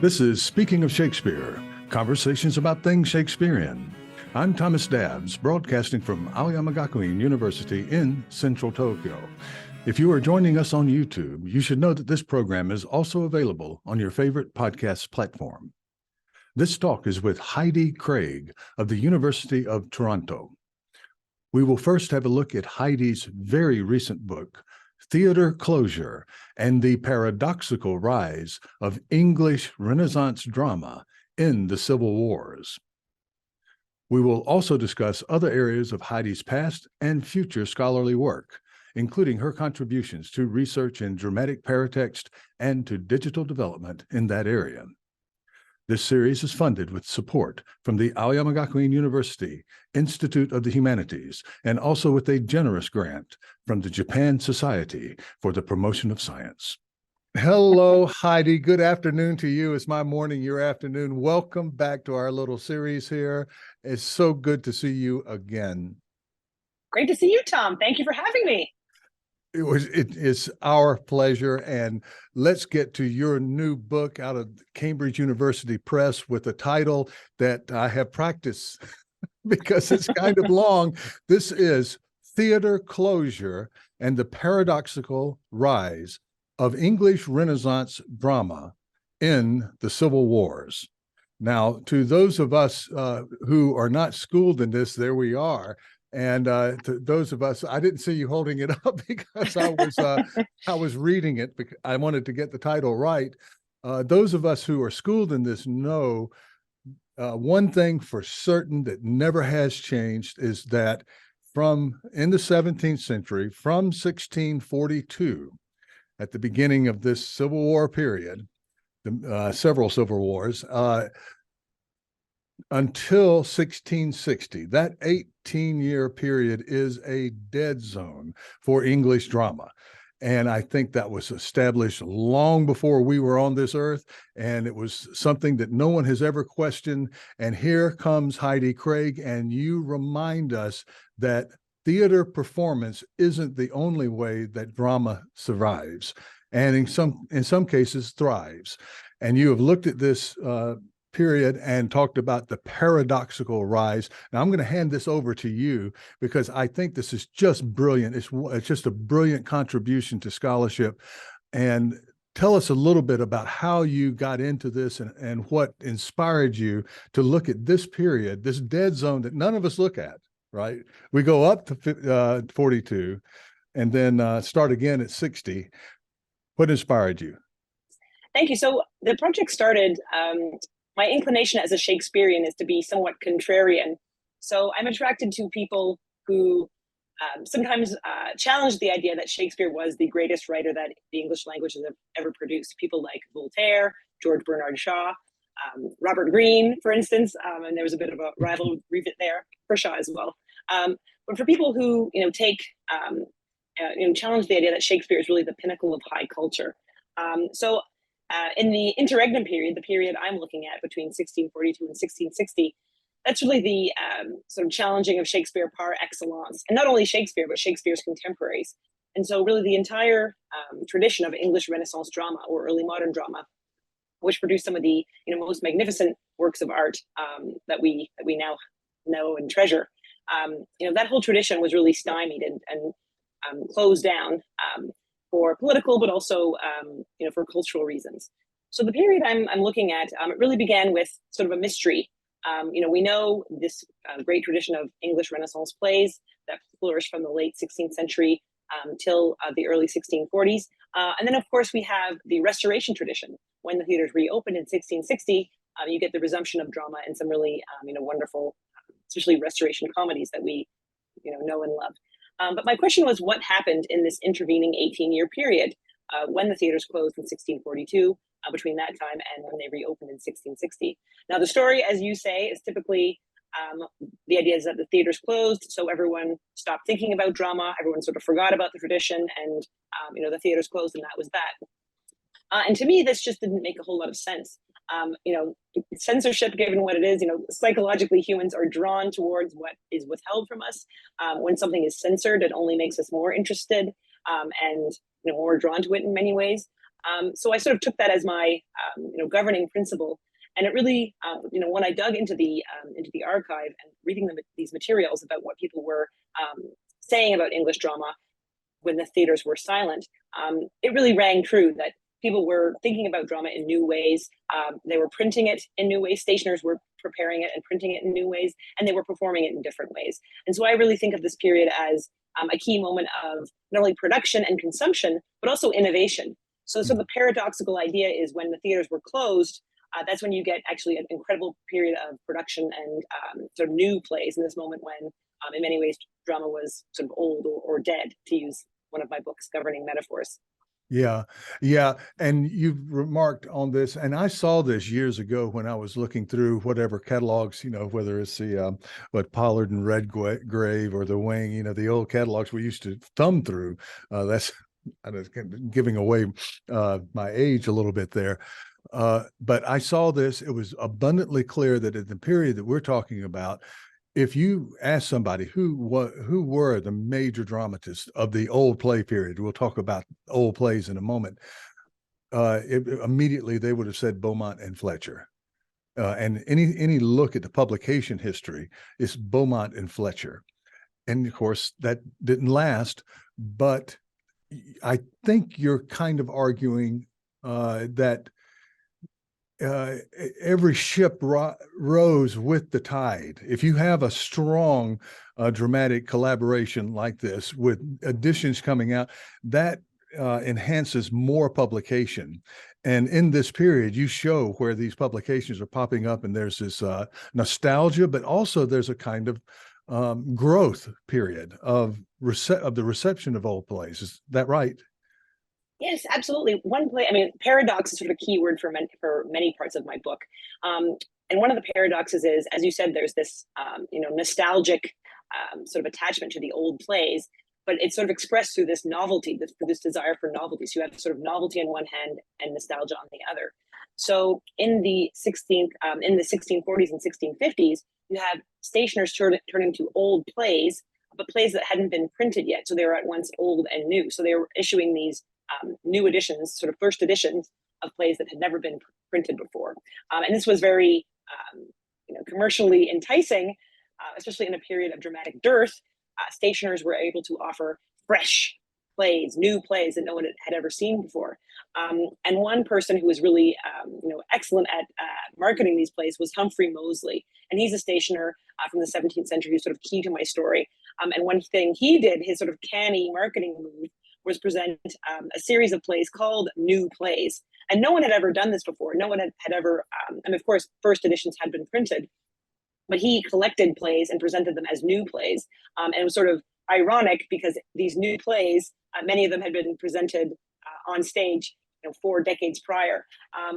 This is Speaking of Shakespeare, conversations about things Shakespearean. I'm Thomas Dabbs, broadcasting from Aoyama Gakuin University in central Tokyo. If you are joining us on YouTube, you should know that this program is also available on your favorite podcast platform. This talk is with Heidi Craig of the University of Toronto. We will first have a look at Heidi's very recent book, Theater Closure and the Paradoxical Rise of English Renaissance Drama in the Civil Wars. We will also discuss other areas of Heidi's past and future scholarly work, including her contributions to research in dramatic paratext and to digital development in that area. This series is funded with support from the Aoyama Gakuin University Institute of the Humanities and also with a generous grant from the Japan Society for the Promotion of Science. Hello, Heidi. Good afternoon to you. It's my morning, your afternoon. Welcome back to our little series here. It's so good to see you again. Great to see you, Tom. Thank you for having me. It's our pleasure, and let's get to your new book out of Cambridge University Press with a title that I have practiced because it's kind of long. This is Theater Closure and the Paradoxical Rise of English Renaissance Drama in the Civil Wars. Now, to those of us who are not schooled in this, there we are. And to those of us, I didn't see you holding it up because I was reading it because I wanted to get the title right. Those of us who are schooled in this know one thing for certain that never has changed is that in the 17th century, from 1642, at the beginning of this Civil War period, several civil wars, until 1660, that 18-year period is a dead zone for English drama. And I think that was established long before we were on this earth, and it was something that no one has ever questioned. And here comes Heidi Craig, and you remind us that theater performance isn't the only way that drama survives, and in some cases thrives. And you have looked at this period and talked about the paradoxical rise. Now I'm going to hand this over to you because I think this is just brilliant. It's just a brilliant contribution to scholarship. And tell us a little bit about how you got into this and what inspired you to look at this period, this dead zone that none of us look at, right? We go up to 42 and then start again at 60. What inspired you? Thank you. So the project started, my inclination as a Shakespearean is to be somewhat contrarian. So I'm attracted to people who sometimes challenge the idea that Shakespeare was the greatest writer that the English language has ever produced. People like Voltaire, George Bernard Shaw, Robert Greene, for instance, and there was a bit of a rivalry there for Shaw as well. But for people who challenge the idea that Shakespeare is really the pinnacle of high culture. In the interregnum period, the period I'm looking at between 1642 and 1660, that's really the sort of challenging of Shakespeare par excellence. And not only Shakespeare, but Shakespeare's contemporaries. And so really the entire tradition of English Renaissance drama or early modern drama, which produced some of the most magnificent works of art that we now know and treasure. That whole tradition was really stymied and closed down for political, but also for cultural reasons. So the period I'm looking at, it really began with sort of a mystery. We know this great tradition of English Renaissance plays that flourished from the late 16th century till the early 1640s. And then, of course, we have the Restoration tradition. When the theaters reopened in 1660, you get the resumption of drama and some really wonderful, especially Restoration comedies that we know and love. But my question was, what happened in this intervening 18-year period when the theaters closed in 1642, between that time and when they reopened in 1660? Now, the story, as you say, is typically the idea is that the theaters closed, so everyone stopped thinking about drama, everyone sort of forgot about the tradition, and the theaters closed, and that was that. And to me, this just didn't make a whole lot of sense. Censorship, given what it is, psychologically humans are drawn towards what is withheld from us. When something is censored, it only makes us more interested and more drawn to it in many ways. So I sort of took that as my governing principle. And it really, when I dug into the archive and reading these materials about what people were saying about English drama when the theaters were silent, it really rang true that people were thinking about drama in new ways. They were printing it in new ways. Stationers were preparing it and printing it in new ways, and they were performing it in different ways. And so I really think of this period as a key moment of not only production and consumption, but also innovation. So sort of the paradoxical idea is when the theaters were closed, that's when you get actually an incredible period of production and sort of new plays in this moment when, in many ways, drama was sort of old or dead, to use one of my book's governing metaphors. Yeah, yeah. And you've remarked on this, and I saw this years ago when I was looking through whatever catalogs, whether it's the Pollard and Redgrave or the Wing, the old catalogs we used to thumb through. That's I was giving away my age a little bit there. But I saw this, it was abundantly clear that in the period that we're talking about, if you ask somebody who were the major dramatists of the old play period, we'll talk about old plays in a moment, immediately they would have said Beaumont and Fletcher. And any look at the publication history is Beaumont and Fletcher. And of course, that didn't last, but I think you're kind of arguing that every ship rose with the tide. If you have a strong dramatic collaboration like this with editions coming out, that enhances more publication. And in this period, you show where these publications are popping up, and there's this nostalgia, but also there's a kind of growth period of the reception of old plays. Is that right? Yes, absolutely. One play, paradox is sort of a key word for many parts of my book. And one of the paradoxes is, as you said, there's this, nostalgic sort of attachment to the old plays, but it's sort of expressed through this novelty, this desire for novelty. So you have sort of novelty on one hand and nostalgia on the other. So in the 1640s and 1650s, you have stationers turning to old plays, but plays that hadn't been printed yet. So they were at once old and new. So they were issuing these new editions, sort of first editions of plays that had never been printed before. And this was very, commercially enticing, especially in a period of dramatic dearth. Stationers were able to offer fresh plays, new plays that no one had ever seen before. And one person who was really, excellent at marketing these plays was Humphrey Moseley. And he's a stationer from the 17th century who's sort of key to my story. And one thing he did, his sort of canny marketing move, was present a series of plays called New Plays. And no one had ever done this before. No one had ever, and of course, first editions had been printed, but he collected plays and presented them as new plays. And it was sort of ironic because these new plays, many of them had been presented on stage 4 decades prior.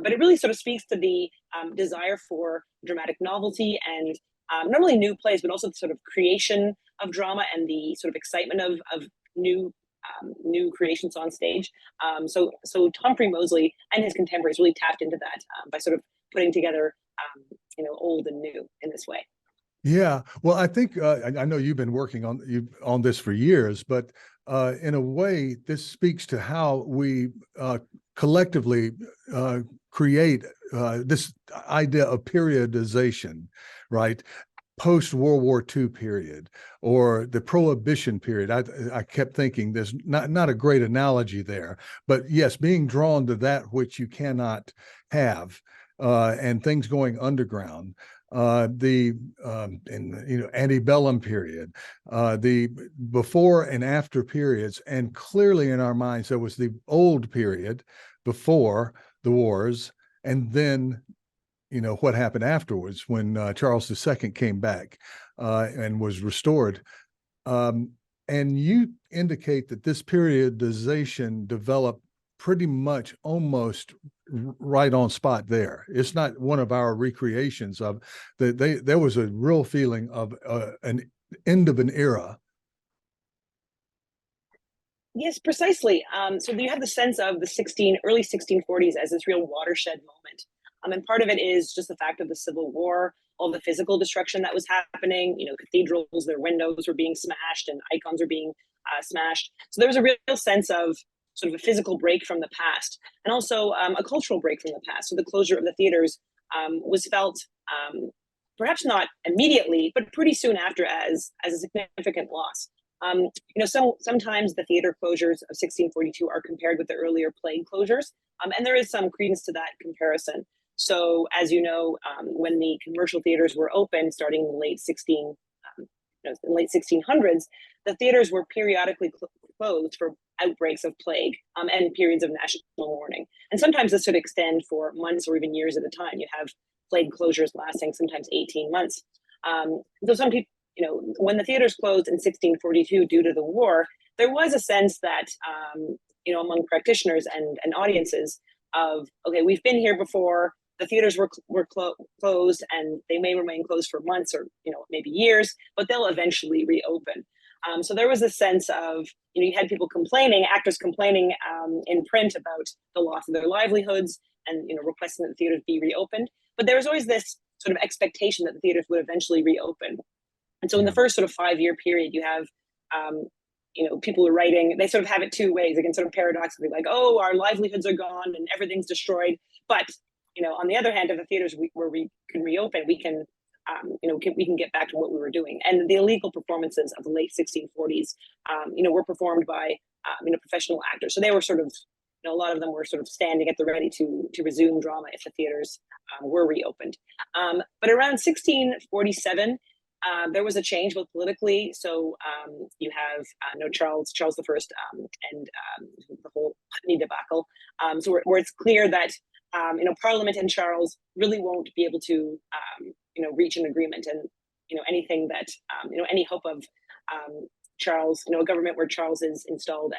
But it really sort of speaks to the desire for dramatic novelty and not only new plays, but also the sort of creation of drama and the sort of excitement of new creations on stage. So Humphrey Moseley and his contemporaries really tapped into that by sort of putting together, old and new in this way. Yeah, well, I think I know you've been working on this for years, but in a way, this speaks to how we collectively create this idea of periodization, right? Post-World War II period or the Prohibition period. I kept thinking there's not a great analogy there, but yes, being drawn to that which you cannot have and things going underground. The antebellum period, the before and after periods, and clearly in our minds there was the old period before the wars, and then what happened afterwards when Charles II came back and was restored. And you indicate that this periodization developed pretty much almost right on spot there. It's not one of our recreations of there was a real feeling of an end of an era. Yes, precisely. So you have the sense of the early 1640s as this real watershed moment. And part of it is just the fact of the Civil War, all the physical destruction that was happening. Cathedrals, their windows were being smashed and icons were being smashed. So there was a real sense of sort of a physical break from the past, and also a cultural break from the past. So the closure of the theaters was felt perhaps not immediately, but pretty soon after as a significant loss. So sometimes the theater closures of 1642 are compared with the earlier plague closures, and there is some credence to that comparison. So, as you know, when the commercial theaters were open, starting in the late 1600s, the theaters were periodically closed for outbreaks of plague and periods of national mourning. And sometimes this would extend for months or even years at a time. You have plague closures lasting sometimes 18 months. So some people, when the theaters closed in 1642 due to the war, there was a sense that, among practitioners and audiences of, okay, we've been here before, the theaters were closed and they may remain closed for months or, maybe years, but they'll eventually reopen. So there was a sense of, you had people complaining, actors complaining in print about the loss of their livelihoods and, requesting that the theaters be reopened. But there was always this sort of expectation that the theaters would eventually reopen. And so in the first sort of 5-year period, you have, people are writing, they sort of have it two ways. They can sort of paradoxically like, oh, our livelihoods are gone and everything's destroyed. But, on the other hand, if the theaters where we can reopen, we can, we can get back to what we were doing. And the illegal performances of the late 1640s, were performed by, professional actors. So they were sort of, a lot of them were sort of standing at the ready to resume drama if the theaters were reopened. But around 1647, there was a change both politically. So you have Charles I and the whole Putney debacle. So where it's clear that Parliament and Charles really won't be able to reach an agreement, and anything that any hope of Charles, a government where Charles is installed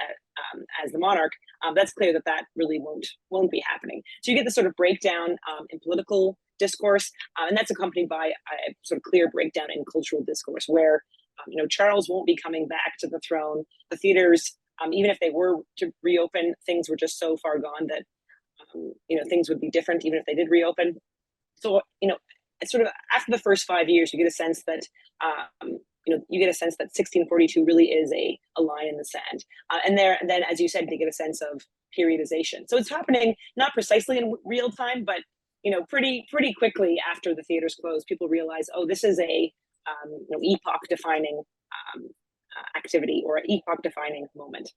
as the monarch, that's clear that really won't be happening. So you get this sort of breakdown in political discourse, and that's accompanied by a sort of clear breakdown in cultural discourse, where Charles won't be coming back to the throne. The theaters, even if they were to reopen, things were just so far gone that things would be different even if they did reopen. So it's sort of after the first 5 years, you get a sense that 1642 really is a line in the sand. And then, as you said, they get a sense of periodization. So it's happening not precisely in real time, but pretty quickly after the theaters close, people realize, oh, this is a epoch-defining activity or an epoch-defining moment.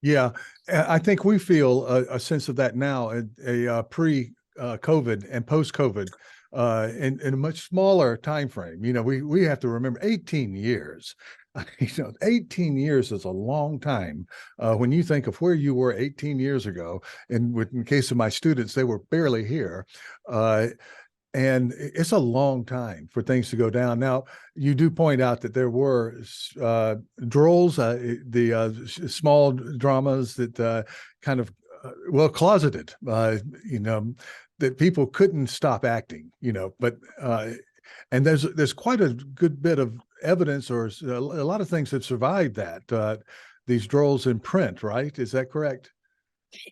Yeah, I think we feel a sense of that now, a pre-COVID and post-COVID, in a much smaller time frame. We have to remember 18 years. 18 years is a long time when you think of where you were 18 years ago. And in the case of my students, they were barely here. And it's a long time for things to go down. Now, you do point out that there were drolls, the small dramas that kind of, closeted, that people couldn't stop acting, but and there's quite a good bit of evidence or a lot of things that survived that, these drolls in print, right? Is that correct?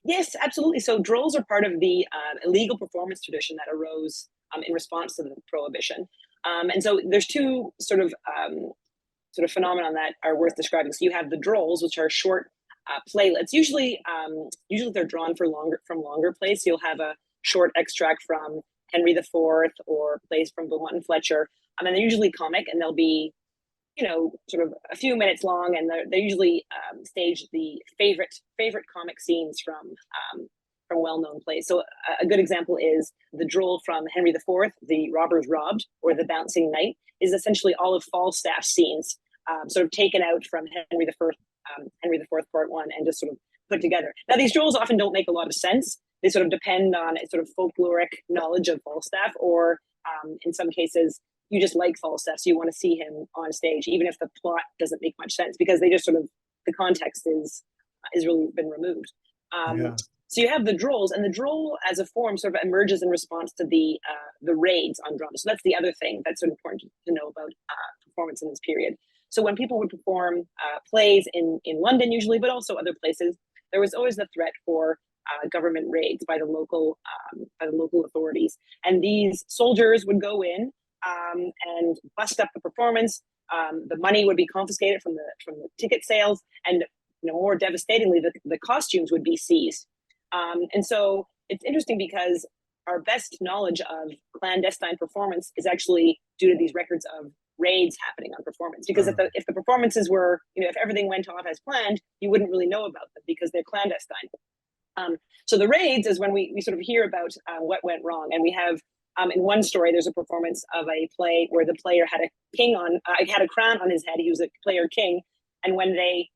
Yes, absolutely. So drolls are part of the illegal performance tradition that arose in response to the prohibition. And so there's two sort of phenomenon that are worth describing. So you have the drolls, which are short playlets. Usually they're drawn from longer plays. So you'll have a short extract from Henry IV or plays from Beaumont and Fletcher. And they're usually comic, and they'll be, sort of a few minutes long, and they usually stage the favorite comic scenes from well-known plays. So a good example is the droll from Henry IV, The Robbers Robbed, or The Bouncing Knight, is essentially all of Falstaff scenes, sort of taken out from Henry IV Part 1 and just sort of put together. Now, these drolls often don't make a lot of sense. They sort of depend on a sort of folkloric knowledge of Falstaff, or in some cases, you just like Falstaff, so you want to see him on stage, even if the plot doesn't make much sense, because they just sort of, the context is really been removed. So you have the drolls, and the droll as a form sort of emerges in response to the raids on drama. So that's the other thing that's sort of important to know about performance in this period. So when people would perform plays in London usually, but also other places, there was always the threat for government raids by the local authorities, and these soldiers would go in and bust up the performance. The money would be confiscated from the ticket sales, and more devastatingly, the costumes would be seized. And so it's interesting because our best knowledge of clandestine performance is actually due to these records of raids happening on performance. Because if the performances were, if everything went off as planned, you wouldn't really know about them because they're clandestine. So the raids is when we sort of hear about what went wrong. And we have, in one story, there's a performance of a play where the player had had a crown on his head. He was a player king. And when they,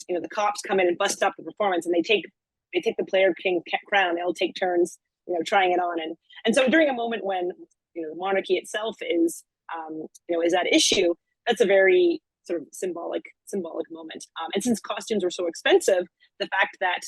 the cops come in and bust up the performance, and they take the player king crown, they'll take turns, trying it on. And so during a moment when, the monarchy itself is at issue, that's a very sort of symbolic moment. And since costumes were so expensive, the fact that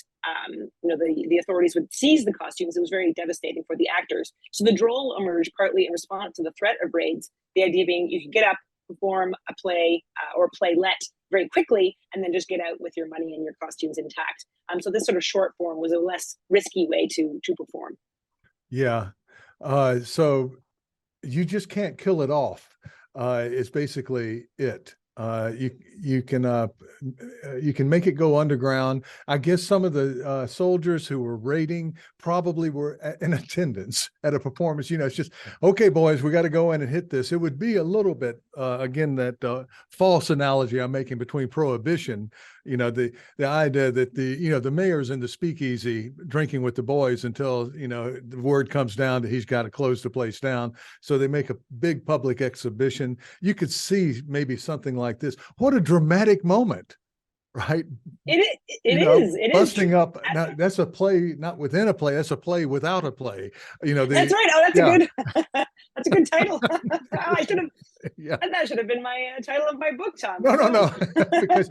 the authorities would seize the costumes, it was very devastating for the actors. So the droll emerged partly in response to the threat of raids. The idea being you could get up, perform a play or playlet very quickly, and then just get out with your money and your costumes intact. So this sort of short form was a less risky way to perform. Yeah. So you just can't kill it off. It's basically it. You can make it go underground. I guess some of the soldiers who were raiding probably were in attendance at a performance. It's just, okay, boys, we got to go in and hit this. It would be a little bit, again, that false analogy I'm making between prohibition, the idea that the mayor's in the speakeasy drinking with the boys until, the word comes down that he's got to close the place down. So they make a big public exhibition. You could see maybe something like this. What a dramatic moment, right? It is busting up. Now, that's a play, not within a play. That's a play without a play. That's right. Oh, that's a good title. I should have. Yeah. That should have been my title of my book, Tom. No. Because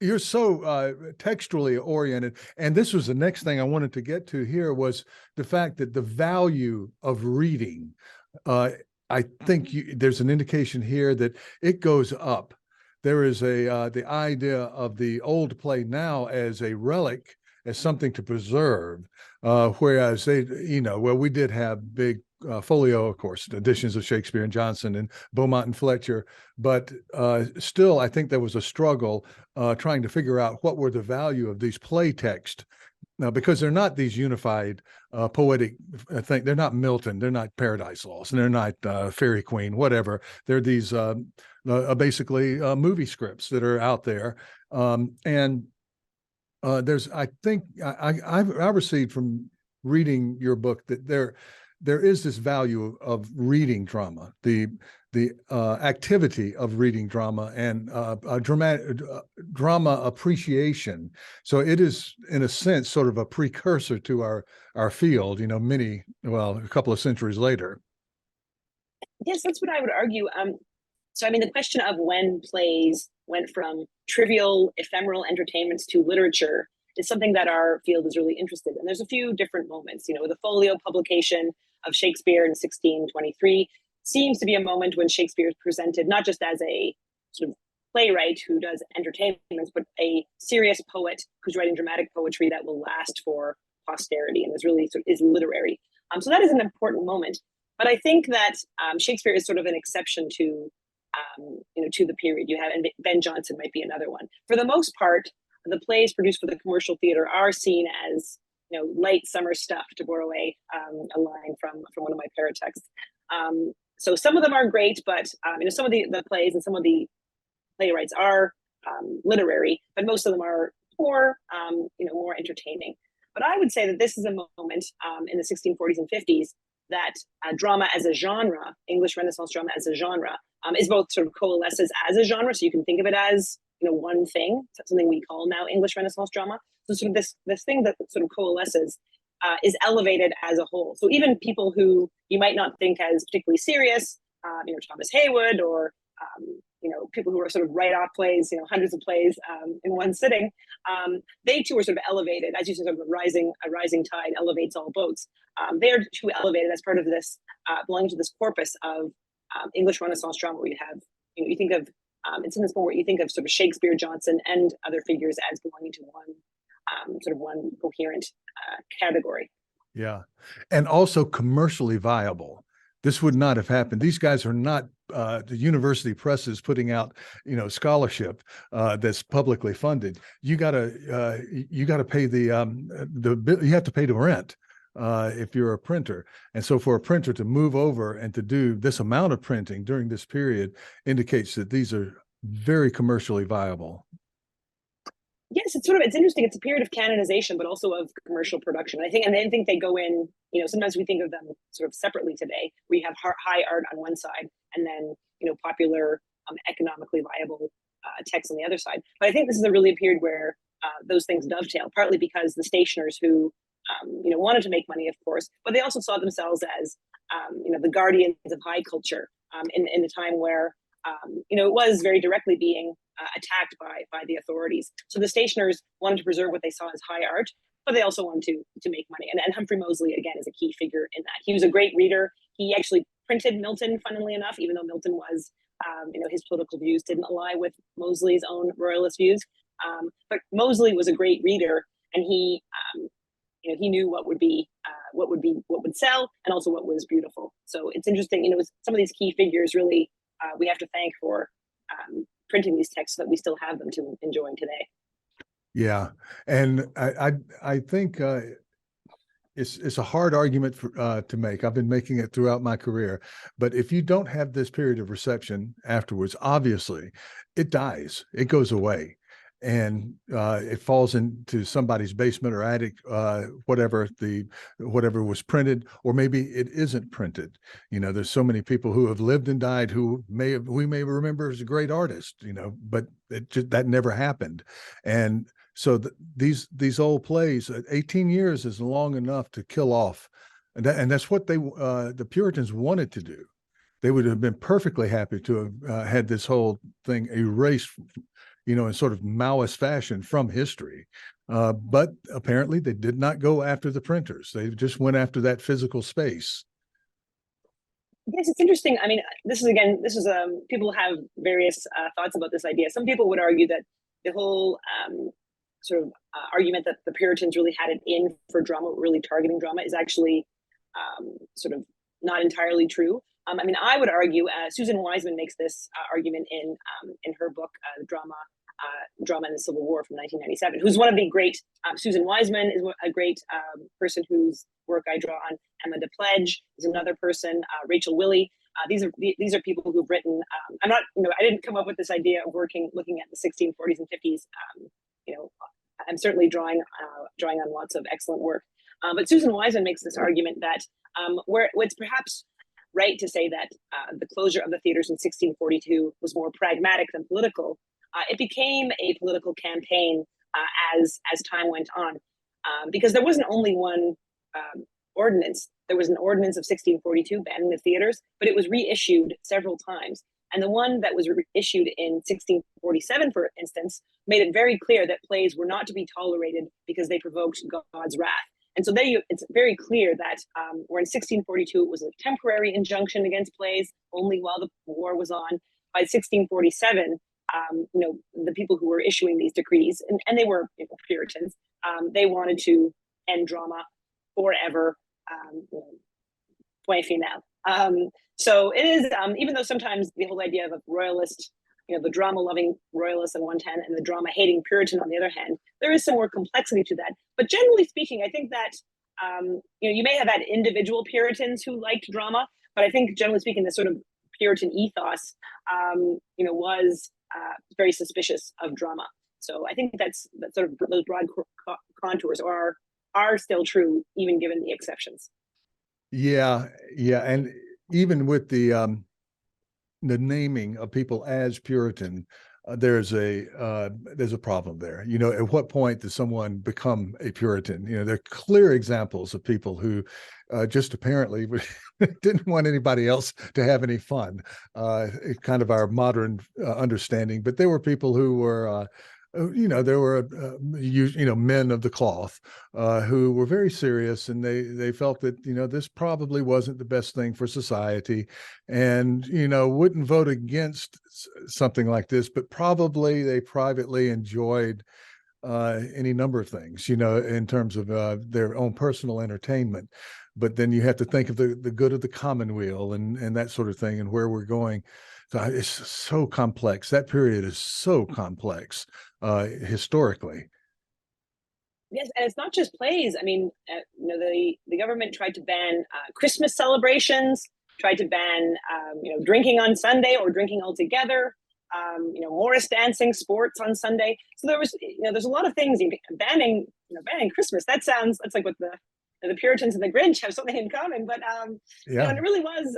you're so textually oriented. And this was the next thing I wanted to get to here was the fact that the value of reading. I think there's an indication here that it goes up. There is the idea of the old play now as a relic, as something to preserve, whereas we did have big folio, of course, editions of Shakespeare and Johnson and Beaumont and Fletcher, but still, I think there was a struggle trying to figure out what were the value of these play texts. Now, because they're not these unified poetic things, they're not Milton, they're not Paradise Lost, and they're not Fairy Queen, whatever. They're these basically movie scripts that are out there. And there's, I think, I received from reading your book that there is this value of reading drama, the activity of reading drama and drama appreciation. So it is, in a sense, sort of a precursor to our field, a couple of centuries later. Yes, that's what I would argue. So, the question of when plays went from trivial, ephemeral entertainments to literature is something that our field is really interested in. There's a few different moments. The folio publication of Shakespeare in 1623 seems to be a moment when Shakespeare is presented not just as a sort of playwright who does entertainments, but a serious poet who's writing dramatic poetry that will last for posterity and is literary. So that is an important moment. But I think that Shakespeare is sort of an exception to the period. You have, and Ben Jonson might be another one. For the most part, the plays produced for the commercial theater are seen as light summer stuff, to borrow a line from one of my paratexts. So some of them are great, but some of the plays and some of the playwrights are literary, but most of them are more entertaining. But I would say that this is a moment in the 1640s and 50s that drama as a genre, English Renaissance drama as a genre, is both sort of coalesces as a genre. So you can think of it as one thing, something we call now English Renaissance drama. So sort of this thing that sort of coalesces is elevated as a whole. So even people who you might not think as particularly serious, Thomas Heywood, or people who are sort of write-off plays, hundreds of plays in one sitting, they too are sort of elevated. As you said, sort of a rising tide elevates all boats. They are too elevated as part of this, belonging to this corpus of English Renaissance drama where you have, you think of, it's in this moment where you think of sort of Shakespeare, Johnson, and other figures as belonging to one coherent category. Yeah. And also commercially viable. This would not have happened. These guys are not the university presses putting out, scholarship that's publicly funded. You gotta pay you have to pay the rent if you're a printer. And so for a printer to move over and to do this amount of printing during this period indicates that these are very commercially viable. Yes, it's interesting. It's a period of canonization, but also of commercial production. I think they go in. Sometimes we think of them sort of separately today. We have high art on one side, and then popular, economically viable text on the other side. But I think this is really a period where those things dovetail. Partly because the stationers who wanted to make money, of course, but they also saw themselves as the guardians of high culture in a time where it was very directly being attacked by the authorities. So the stationers wanted to preserve what they saw as high art, but they also wanted to make money. And Humphrey Moseley, again, is a key figure in that. He was a great reader. He actually printed Milton, funnily enough, even though Milton was, his political views didn't ally with Moseley's own royalist views. But Moseley was a great reader, and he knew what would sell, and also what was beautiful. So it's interesting, some of these key figures really we have to thank for printing these texts so that we still have them to enjoy today. Yeah, and I think it's a hard argument to make. I've been making it throughout my career, but if you don't have this period of reception afterwards, obviously it dies, it goes away, and it falls into somebody's basement or attic, whatever was printed, or maybe it isn't printed. There's so many people who have lived and died who we may remember as a great artist, but that never happened. And so these old plays, 18 years is long enough to kill off, and that's what the Puritans wanted to do. They would have been perfectly happy to have had this whole thing erased, in sort of Maoist fashion from history. But apparently they did not go after the printers. They just went after that physical space. Yes, it's interesting. I mean, this is people have various thoughts about this idea. Some people would argue that the whole sort of argument that the Puritans really had it in for drama, really targeting drama, is actually sort of not entirely true. I mean, I would argue, Susan Wiseman makes this argument in her book, Drama in the Civil War from 1997, who's one of the great, Susan Wiseman is a great person whose work I draw on. Emma DePledge is another person, Rachel Willey. These are people who've written, I didn't come up with this idea of looking at the 1640s and 50s. I'm certainly drawing on lots of excellent work. But Susan Wiseman makes this argument that where it's perhaps right to say that the closure of the theaters in 1642 was more pragmatic than political. It became a political campaign as time went on, because there wasn't only one ordinance. There was an ordinance of 1642 banning the theaters, but it was reissued several times. And the one that was issued in 1647, for instance, made it very clear that plays were not to be tolerated because they provoked God's wrath. And so it's very clear that where in 1642 it was a temporary injunction against plays only while the war was on. By 1647, the people who were issuing these decrees, and they were Puritans, they wanted to end drama forever, point final. So it is, even though sometimes the whole idea of a royalist, the drama-loving royalist on one hand and the drama-hating Puritan on the other hand, there is some more complexity to that. But generally speaking, I think that you may have had individual Puritans who liked drama, but I think generally speaking, the sort of Puritan ethos, was very suspicious of drama. So I think that sort of those broad contours are still true, even given the exceptions. Yeah, and even with the naming of people as Puritan, there's a problem there. At what point does someone become a Puritan? There are clear examples of people who just apparently didn't want anybody else to have any fun. Kind of our modern understanding, but there were people who were. There were, men of the cloth who were very serious, and they felt that, this probably wasn't the best thing for society, and, wouldn't vote against something like this, but probably they privately enjoyed any number of things, in terms of their own personal entertainment. but then you have to think of the good of the commonweal and that sort of thing and where we're going. So it's so complex. That period is so complex historically. Yes, and it's not just plays. I mean, the government tried to ban Christmas celebrations, tried to ban drinking on Sunday or drinking altogether. Morris dancing, sports on Sunday. So there was, there's a lot of things. Banning Christmas. That's like what the Puritans and the Grinch have something in common. But Yeah. and it really was.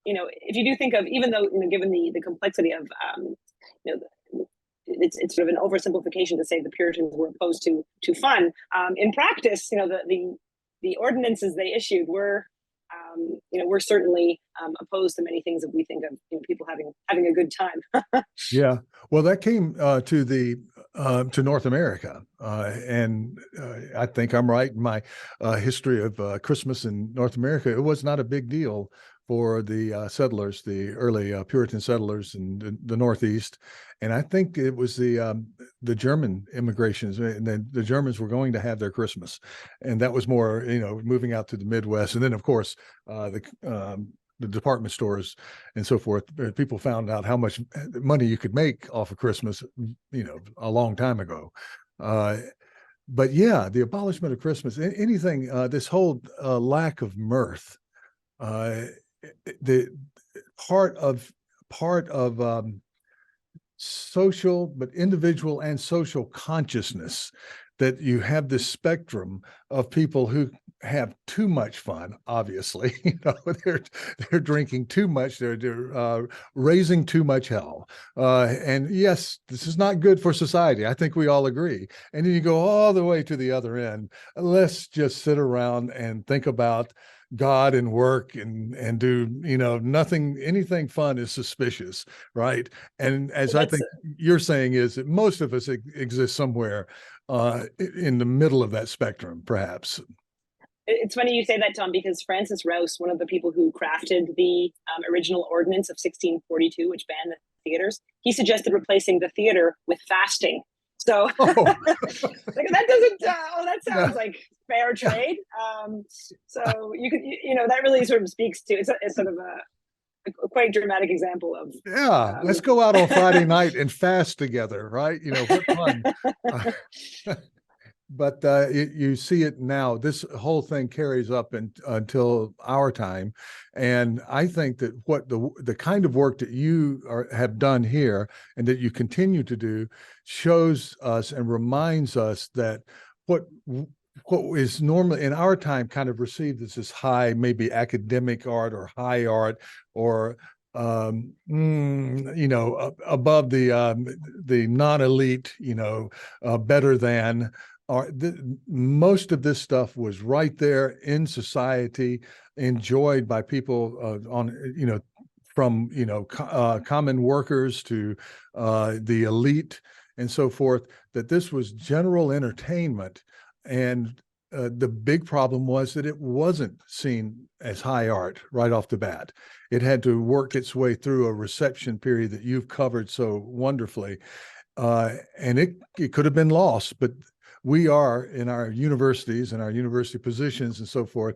If you do think of, even though given the complexity of it's sort of an oversimplification to say the Puritans were opposed to fun. In practice, the ordinances they issued were certainly opposed to many things that we think of people having a good time. Yeah, well, that came to North America, and I think I'm right in my history of Christmas in North America. It was not a big deal for the settlers, the early Puritan settlers in the Northeast, and I think it was the German immigrations, and then the Germans were going to have their Christmas, and that was more moving out to the Midwest, and then of course the department stores and so forth. People found out how much money you could make off of Christmas, a long time ago. But yeah, the abolishment of Christmas, anything, this whole lack of mirth, the part of social, but individual and social consciousness, that you have this spectrum of people who have too much fun. Obviously, they're drinking too much, they're raising too much hell, and yes, this is not good for society. I think we all agree. And then you go all the way to the other end. Let's just sit around and think about God and work and do nothing. Anything fun is suspicious, right? And as I think you're saying is that most of us exist somewhere in the middle of that spectrum, perhaps. It's funny you say that, Tom, because Francis Rouse, one of the people who crafted the original ordinance of 1642, which banned the theaters, he suggested replacing the theater with fasting. So that doesn't. That sounds like fair trade. So you could, that really sort of speaks to it's sort of a quite dramatic example of. Let's go out on Friday night and fast together, right? What fun. But you see it now. This whole thing carries up until our time, and I think that what the kind of work that you have done here and that you continue to do shows us and reminds us that what is normally in our time kind of received as this high, maybe academic art or high art or above the non-elite, better than. Most of this stuff was right there in society, enjoyed by people from common workers to the elite and so forth. That this was general entertainment, and the big problem was that it wasn't seen as high art right off the bat. It had to work its way through a reception period that you've covered so wonderfully, and it could have been lost, but we are in our universities and our university positions and so forth,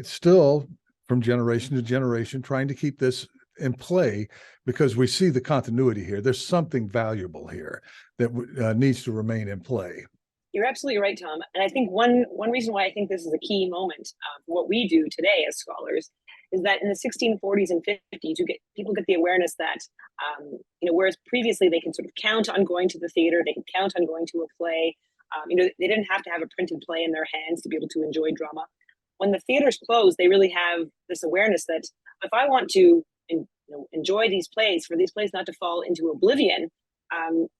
still from generation to generation, trying to keep this in play because we see the continuity here. There's something valuable here that needs to remain in play. You're absolutely right, Tom. And I think one reason why I think this is a key moment for what we do today as scholars is that in the 1640s and 50s, people get the awareness that, whereas previously they can sort of count on going to the theater, they can count on going to a play. They didn't have to have a printed play in their hands to be able to enjoy drama. When the theaters close, they really have this awareness that if I want to enjoy these plays, for these plays not to fall into oblivion,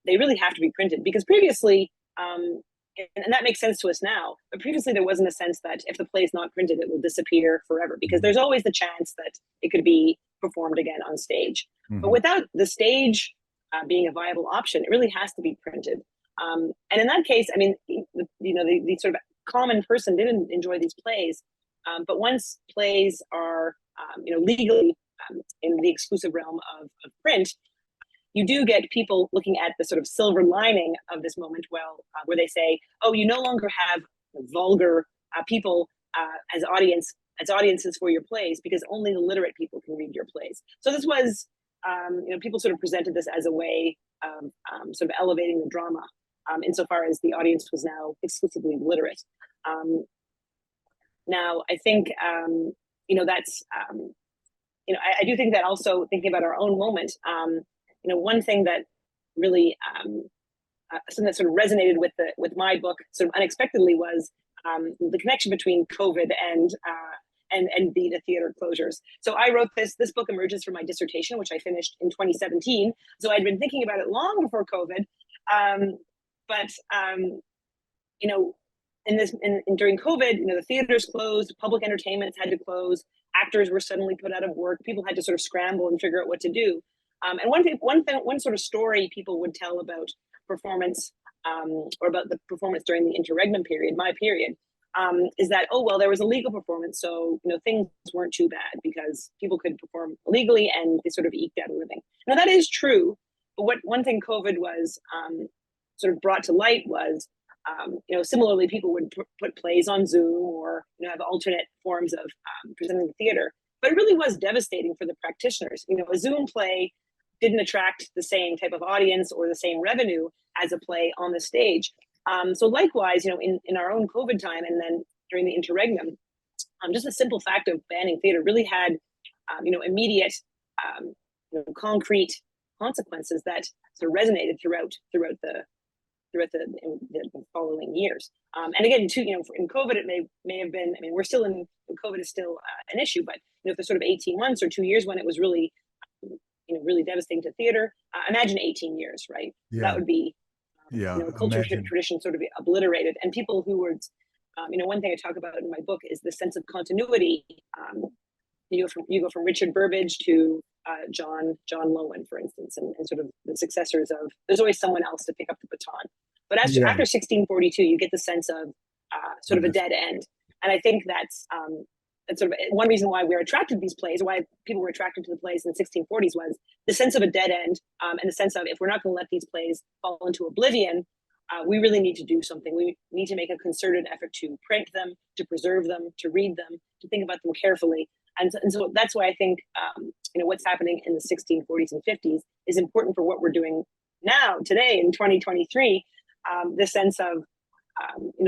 they really have to be printed. Because previously, and that makes sense to us now, but previously there wasn't a sense that if the play is not printed, it will disappear forever, because there's always the chance that it could be performed again on stage. Mm-hmm. But without the stage being a viable option, it really has to be printed. And in that case, I mean, the sort of common person didn't enjoy these plays, but once plays are, legally in the exclusive realm of print, you do get people looking at the sort of silver lining of this moment, where they say, oh, you no longer have vulgar people as audiences for your plays, because only the literate people can read your plays. So this was, people sort of presented this as a way of sort of elevating the drama, insofar as the audience was now exclusively literate. Now, I think, that's, I do think that also thinking about our own moment, one thing that really, something that sort of resonated with my book sort of unexpectedly was the connection between COVID and the theater closures. So I wrote this book emerges from my dissertation, which I finished in 2017. So I'd been thinking about it long before COVID. During COVID, the theaters closed, public entertainments had to close, actors were suddenly put out of work, people had to sort of scramble and figure out what to do. And one sort of story people would tell about performance, or about the performance during the interregnum period, my period, is that, oh, well, there was a legal performance, so things weren't too bad because people could perform legally and they sort of eked out a living. Now that is true, but one thing COVID was sort of brought to light was, similarly, people would put plays on Zoom or have alternate forms of presenting the theater, but it really was devastating for the practitioners. A Zoom play didn't attract the same type of audience or the same revenue as a play on the stage. So likewise, in our own COVID time and then during the interregnum, just the simple fact of banning theater really had, immediate, concrete consequences that sort of resonated throughout the following years. And again, too, in COVID, it may have been, we're still in, COVID is still an issue, but for sort of 18 months or 2 years when it was really, really devastating to theater, imagine 18 years, right? Yeah. That would be, culture tradition sort of obliterated. And people who were, one thing I talk about in my book is the sense of continuity. You go from Richard Burbage to John Lowen, for instance, and sort of the successors of, there's always someone else to pick up the baton. But after 1642, you get the sense of sort of a dead end. And I think that's sort of one reason why we're attracted to these plays, why people were attracted to the plays in the 1640s, was the sense of a dead end, and the sense of, if we're not going to let these plays fall into oblivion, we really need to do something. We need to make a concerted effort to print them, to preserve them, to read them, to think about them carefully. And so that's why I think, what's happening in the 1640s and 50s is important for what we're doing now, today, in 2023, the sense of,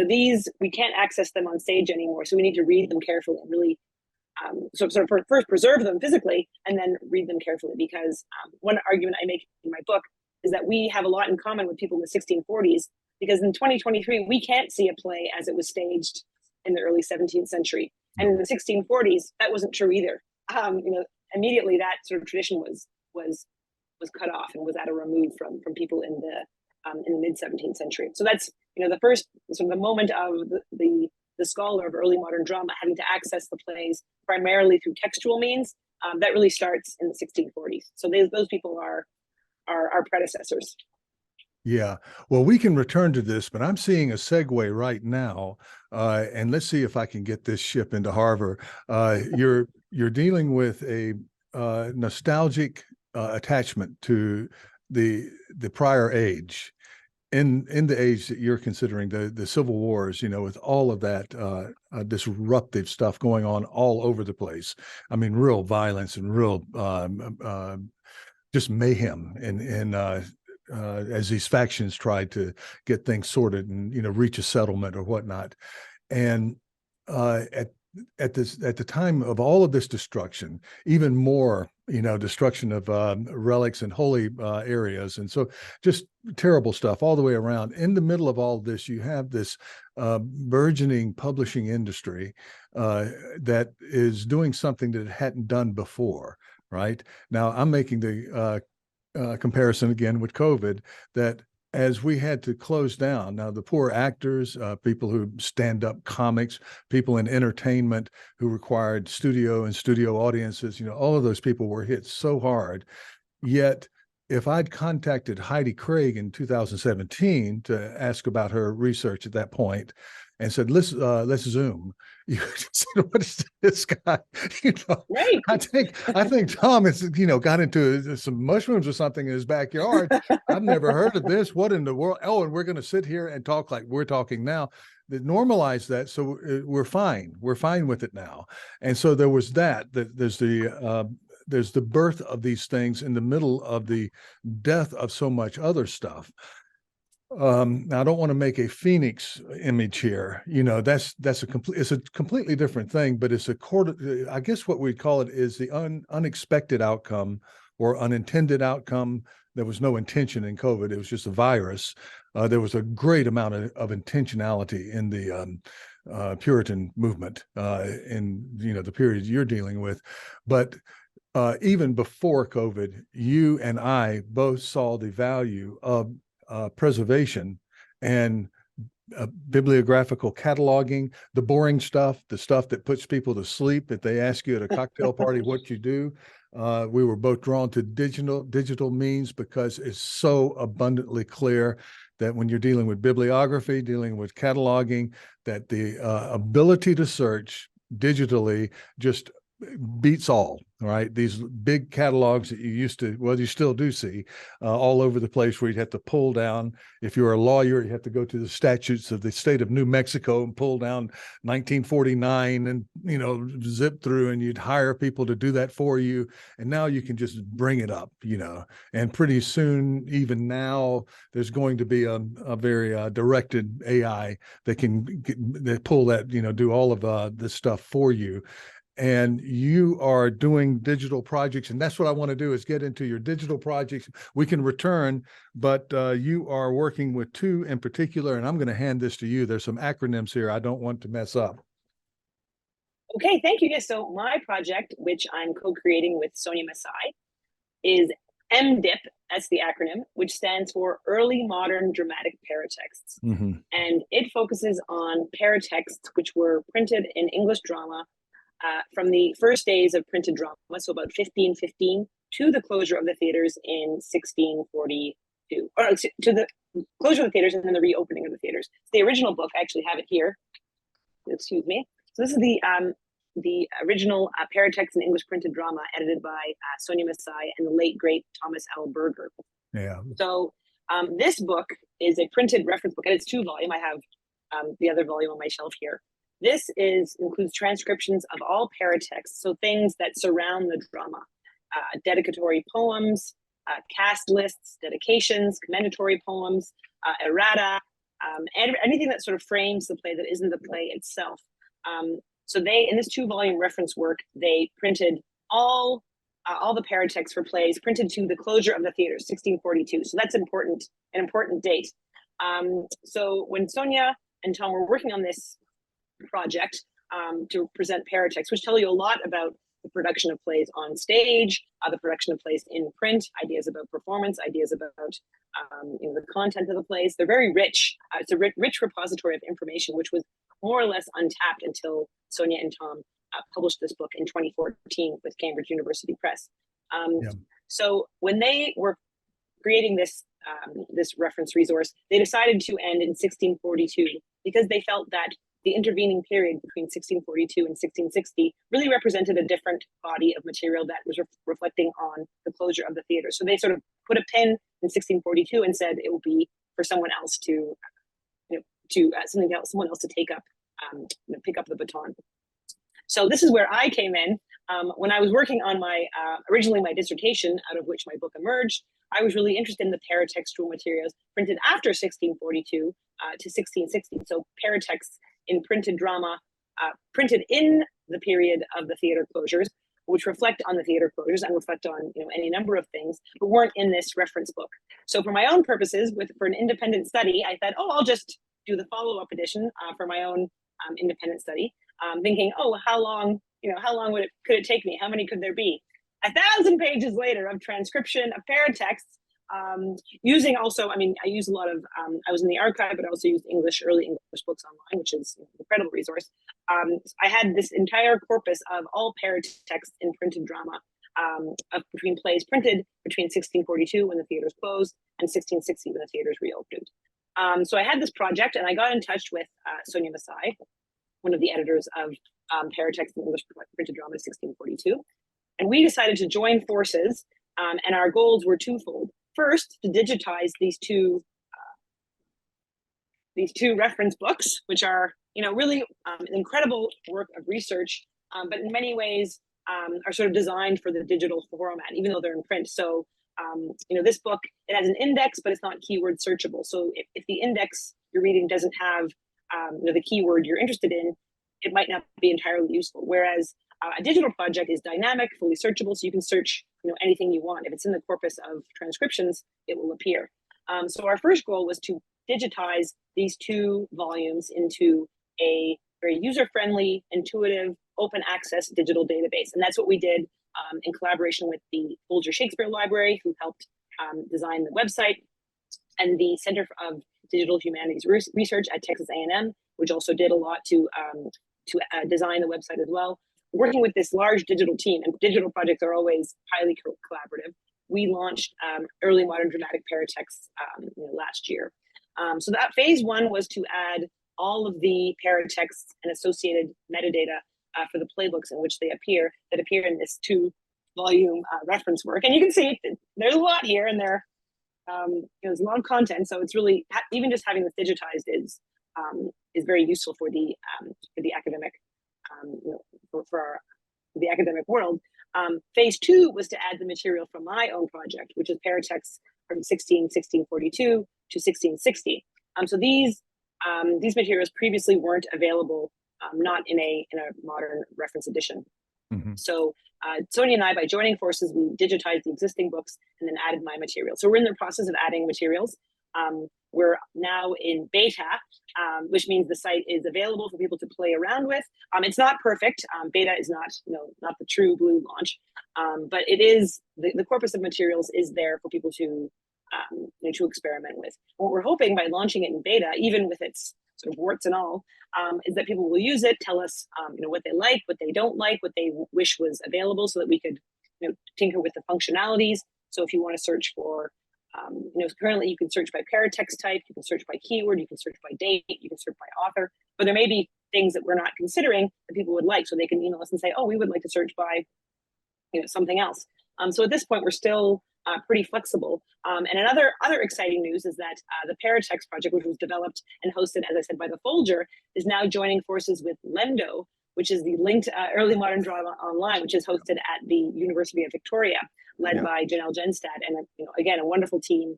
these, we can't access them on stage anymore, so we need to read them carefully and really, first preserve them physically and then read them carefully, because one argument I make in my book is that we have a lot in common with people in the 1640s, because in 2023, we can't see a play as it was staged in the early 17th century. And in the 1640s, that wasn't true either. Immediately that sort of tradition was cut off and was at a remove from people in the mid 17th century. So that's the first sort of the moment of the scholar of early modern drama having to access the plays primarily through textual means. That really starts in the 1640s. So those people are our predecessors. Yeah, well, we can return to this, but I'm seeing a segue right now, and let's see if I can get this ship into harbor. You're dealing with a nostalgic attachment to the prior age, in the age that you're considering, the Civil Wars, with all of that disruptive stuff going on all over the place. I mean, real violence and real just mayhem, and as these factions tried to get things sorted and reach a settlement or whatnot. And at the time of all of this destruction, even more destruction of relics and holy areas, and so just terrible stuff all the way around. In the middle of all this, you have this burgeoning publishing industry that is doing something that it hadn't done before. Right now, I'm making the comparison again with COVID, that as we had to close down, now the poor actors, people who stand up comics, people in entertainment who required studio audiences, all of those people were hit so hard. Yet if I'd contacted Heidi Craig in 2017 to ask about her research at that point and said, let's Zoom. You said, what is this guy? You know, Right. I think Tom has, got into some mushrooms or something in his backyard. I've never heard of this. What in the world? Oh, and we're going to sit here and talk like we're talking now. Normalize that, so we're fine. We're fine with it now. And so there was that. There's the birth of these things in the middle of the death of so much other stuff. Now I don't want to make a phoenix image here. It's a completely different thing, but it's I guess what we'd call it is the unexpected outcome or unintended outcome. There was no intention in COVID. It was just a virus. There was a great amount of intentionality in the Puritan movement in the period you're dealing with, but even before COVID, you and I both saw the value of preservation and bibliographical cataloging, the boring stuff, the stuff that puts people to sleep. If they ask you at a cocktail party what you do, we were both drawn to digital means because it's so abundantly clear that when you're dealing with bibliography, dealing with cataloging, that the ability to search digitally just beats all, right? These big catalogs that you still do see all over the place, where you'd have to pull down. If you're a lawyer, you have to go to the statutes of the state of New Mexico and pull down 1949 and, zip through, and you'd hire people to do that for you. And now you can just bring it up, and pretty soon, even now, there's going to be a very directed AI that can pull that, do all of this stuff for you. And you are doing digital projects, and that's what I want to do, is get into your digital projects. We can return, but you are working with two in particular, and I'm going to hand this to you. There's some acronyms here I don't want to mess up. Okay, thank you. Yes, so my project, which I'm co-creating with Sonia Masai, is EMDP, that's the acronym, which stands for Early Modern Dramatic Paratexts. Mm-hmm. And it focuses on paratexts which were printed in English drama from the first days of printed drama, so about 1515, to the closure of the theaters in 1642, or to the closure of the theaters and then the reopening of the theaters. The original book, I actually have it here. Excuse me. So this is the original Paratext in English printed drama, edited by Sonia Masai and the late great Thomas L. Berger. Yeah. So this book is a printed reference book, and it's 2-volume. I have the other volume on my shelf here. This includes transcriptions of all paratexts, so things that surround the drama, dedicatory poems, cast lists, dedications, commendatory poems, errata, and anything that sort of frames the play that isn't the play itself. So in this 2-volume reference work, they printed all the paratexts for plays printed to the closure of the theaters, 1642. So that's an important date. So when Sonia and Tom were working on this project to present paratexts, which tell you a lot about the production of plays on stage, the production of plays in print, ideas about performance, ideas about the content of the plays. They're very rich. It's a rich repository of information, which was more or less untapped until Sonia and Tom published this book in 2014 with Cambridge University Press. So when they were creating this reference resource, they decided to end in 1642 because they felt that the intervening period between 1642 and 1660 really represented a different body of material that was reflecting on the closure of the theater. So they sort of put a pin in 1642 and said it will be for someone else someone else to take up, pick up the baton. So this is where I came in. When I was working on originally my dissertation, out of which my book emerged, I was really interested in the paratextual materials printed after 1642 to 1660. So paratexts in printed drama, printed in the period of the theater closures, which reflect on the theater closures and reflect on any number of things, but weren't in this reference book. So for my own purposes, for an independent study, I thought, I'll just do the follow-up edition for my own independent study, thinking, how long could it take me? How many could there be? 1,000 pages later of transcription of paratexts, using also, I use a lot of, I was in the archive, but I also used early English books online, which is an incredible resource. I had this entire corpus of all paratexts in printed drama, between plays printed between 1642 when the theaters closed and 1660 when the theaters reopened. So I had this project, and I got in touch with Sonia Masai, one of the editors of Paratexts and English Printed Drama 1642. And we decided to join forces, and our goals were twofold. First, to digitize these two reference books, which are, really an incredible work of research, but in many ways are sort of designed for the digital format, even though they're in print. So, this book, it has an index, but it's not keyword searchable. So if the index you're reading doesn't have, the keyword you're interested in, it might not be entirely useful. Whereas a digital project is dynamic, fully searchable, so you can search, anything you want. If it's in the corpus of transcriptions, it will appear. So our first goal was to digitize these two volumes into a very user-friendly, intuitive, open access digital database. And that's what we did in collaboration with the Folger Shakespeare Library, who helped design the website, and the Center of Digital Humanities Research at Texas A&M, which also did a lot to design the website as well. Working with this large digital team, and digital projects are always highly collaborative, we launched early modern dramatic paratexts last year. So that phase one was to add all of the paratexts and associated metadata for the playbooks in which they appear, that appear in this 2-volume reference work. And you can see there's a lot here, and there's a lot of content. So it's really, even just having this digitized is very useful for the academic, for the academic world. Phase two was to add the material from my own project, which is paratexts from 1642 to 1660. So these materials previously weren't available, not in a modern reference edition. Mm-hmm. So Sonia and I, by joining forces, we digitized the existing books and then added my material. So we're in the process of adding materials. We're now in beta, which means the site is available for people to play around with. It's not perfect. Beta is not the true blue launch, but it is, the corpus of materials is there for people to experiment with. What we're hoping by launching it in beta, even with its sort of warts and all, is that people will use it, tell us what they like, what they don't like, what they wish was available, so that we could tinker with the functionalities. So if you want to search for, currently you can search by paratext type, you can search by keyword, you can search by date, you can search by author, but there may be things that we're not considering that people would like, so they can email us and say, oh, we would like to search by something else. So at this point, we're still pretty flexible. And another exciting news is that the Paratext project, which was developed and hosted, as I said, by the Folger, is now joining forces with LEMDO, which is the linked early modern drama online, which is hosted at the University of Victoria, led by Janelle Genstad, and again, a wonderful team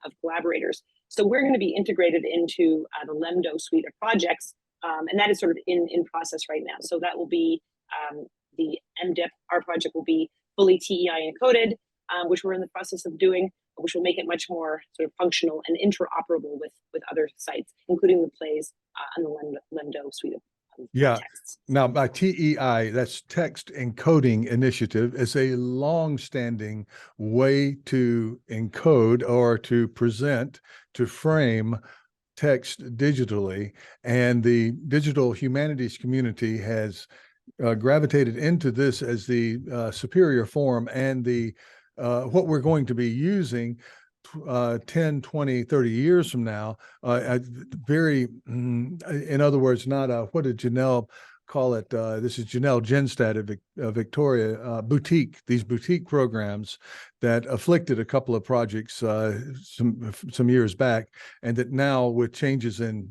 of collaborators. So we're going to be integrated into the LEMDO suite of projects, and that is sort of in process right now. So that will be the MDIP. Our project will be fully TEI encoded, which we're in the process of doing, which will make it much more sort of functional and interoperable with other sites, including the plays and the LEMDO suite of texts. Now, by TEI, that's Text Encoding Initiative, is a long-standing way to encode or to present, to frame text digitally, and the digital humanities community has gravitated into this as the superior form, and the what we're going to be using 10, 20, 30 years from now. In other words, not what did Janelle call it? This is Janelle Genstad of Victoria, these boutique programs that afflicted a couple of projects some years back, and that now, with changes in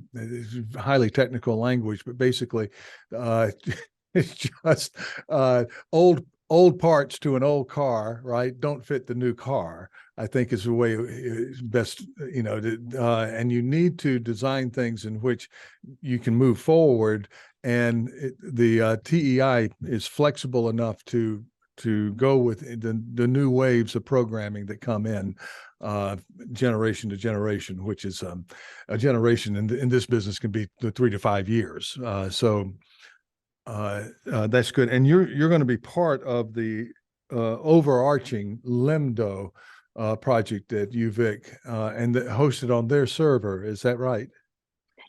highly technical language, but basically it's just old parts to an old car, right? Don't fit the new car, I think, is the way best, and you need to design things in which you can move forward. And the TEI is flexible enough to go with the new waves of programming that come in generation to generation, which is a generation in this business can be 3 to 5 years. So that's good. And you're going to be part of the overarching LEMDO project at UVic, and hosted on their server. Is that right?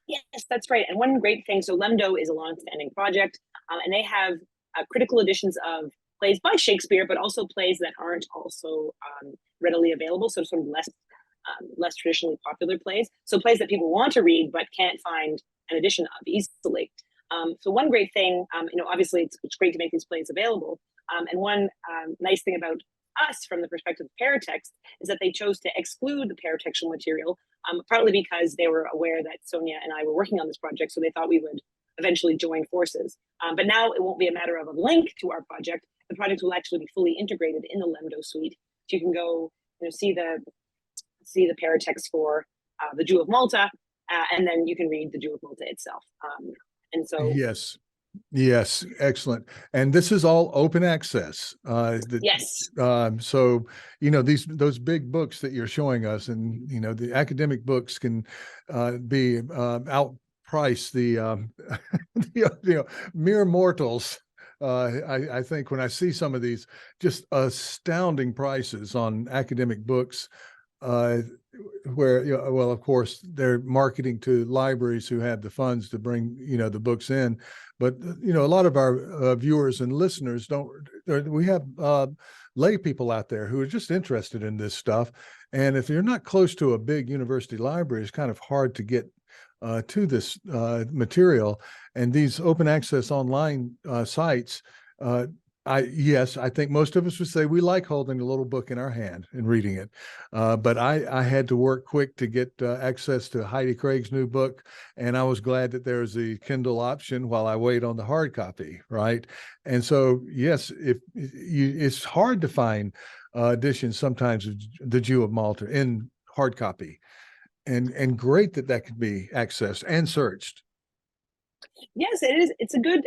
Yes, that's right. And one great thing, so LEMDO is a long-standing project, and they have critical editions of plays by Shakespeare, but also plays that aren't also readily available, so sort of less traditionally popular plays. So plays that people want to read but can't find an edition of easily. So one great thing, obviously it's great to make these plays available. And one nice thing about us from the perspective of Paratexts is that they chose to exclude the paratextual material, partly because they were aware that Sonia and I were working on this project, so they thought we would eventually join forces. But now it won't be a matter of a link to our project. The project will actually be fully integrated in the LEMDO suite. So you can go see the paratext for the Jew of Malta, and then you can read the Jew of Malta itself. And so Yes, excellent. And this is all open access. yes. So, those big books that you're showing us, and, the academic books can be outprice the, mere mortals. I think when I see some of these just astounding prices on academic books, where, well, of course, they're marketing to libraries who have the funds to bring, the books in. But, a lot of our viewers and listeners we have lay people out there who are just interested in this stuff. And if you're not close to a big university library, it's kind of hard to get to this material. And these open access online sites, I think most of us would say we like holding a little book in our hand and reading it. But I had to work quick to get access to Heidi Craig's new book. And I was glad that there's the Kindle option while I wait on the hard copy, right? And so, yes, it's hard to find editions sometimes of the Jew of Malta in hard copy. And great that can be accessed and searched. Yes, it is. It's a good,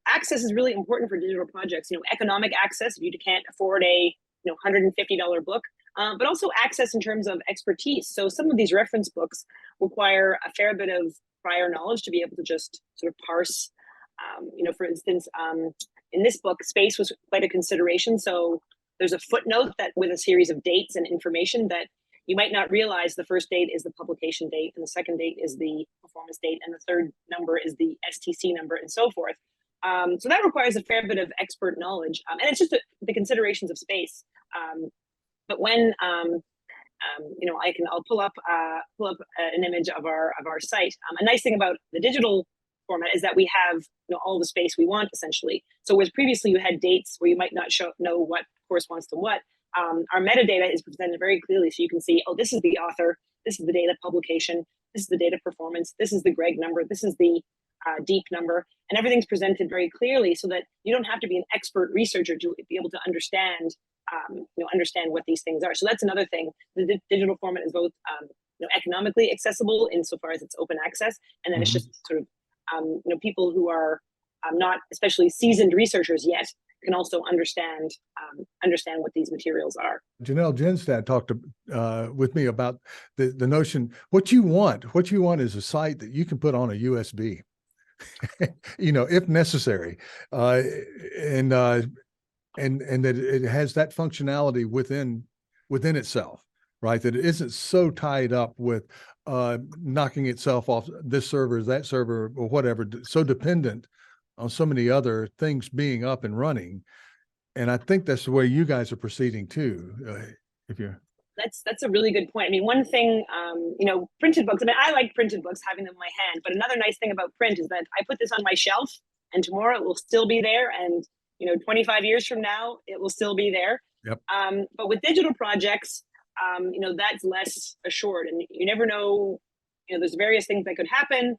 access is really important for digital projects. Economic access, if you can't afford a $150 book, but also access in terms of expertise. So some of these reference books require a fair bit of prior knowledge to be able to just sort of parse. For instance, in this book, space was quite a consideration. So there's a footnote that with a series of dates and information that you might not realize the first date is the publication date, and the second date is the performance date, and the third number is the STC number, and so forth. So that requires a fair bit of expert knowledge, and it's just the considerations of space. But when I'll pull up an image of our site. A nice thing about the digital format is that we have all the space we want essentially. So whereas previously you had dates where you might not know what corresponds to what. Our metadata is presented very clearly, so you can see, oh, this is the author, this is the date of publication, this is the date of performance, this is the Greg number, this is the Deep number, and everything's presented very clearly so that you don't have to be an expert researcher to be able to understand what these things are. So that's another thing. The digital format is both economically accessible insofar as it's open access, and then it's just sort of people who are not especially seasoned researchers yet can also understand what these materials are. Janelle Genstad talked with me about the notion, what you want is a site that you can put on a USB, if necessary, and that it has that functionality within itself, right? That it isn't so tied up with knocking itself off this server, that server, or whatever, so dependent on so many other things being up and running. And I think that's the way you guys are proceeding too. That's a really good point. I mean, one thing, printed books, I like printed books, having them in my hand, but another nice thing about print is that I put this on my shelf and tomorrow it will still be there. And, 25 years from now, it will still be there. Yep. But with digital projects, that's less assured, and you never know, there's various things that could happen.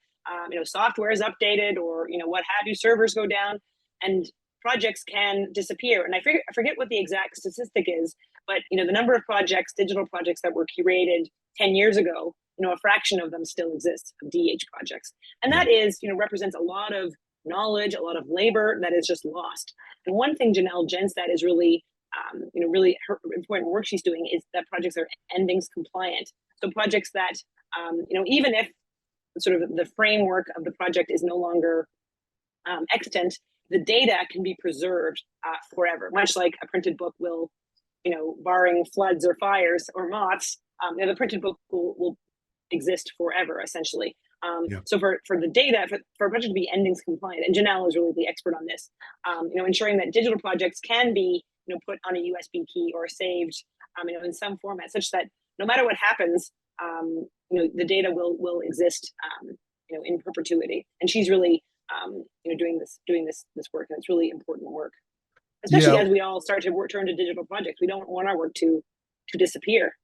Software is updated, or what have you, servers go down, and projects can disappear. And I forget what the exact statistic is, but the number of digital projects that were curated 10 years ago, a fraction of them still exist, of DH projects, and that is represents a lot of knowledge, a lot of labor that is just lost. And one thing Janelle Genstad is really really her important work she's doing is that projects are endings compliant. So projects that even if sort of the framework of the project is no longer extant, the data can be preserved forever, much like a printed book will, barring floods or fires or moths, the printed book will exist forever, essentially. Yeah. So for the data, for a project to be endings compliant, and Janelle is really the expert on this, ensuring that digital projects can be, put on a USB key or saved, in some format, such that no matter what happens, the data will exist, in perpetuity. And she's really, doing this work, and it's really important work, especially as we all start to turn to digital projects. We don't want our work to disappear.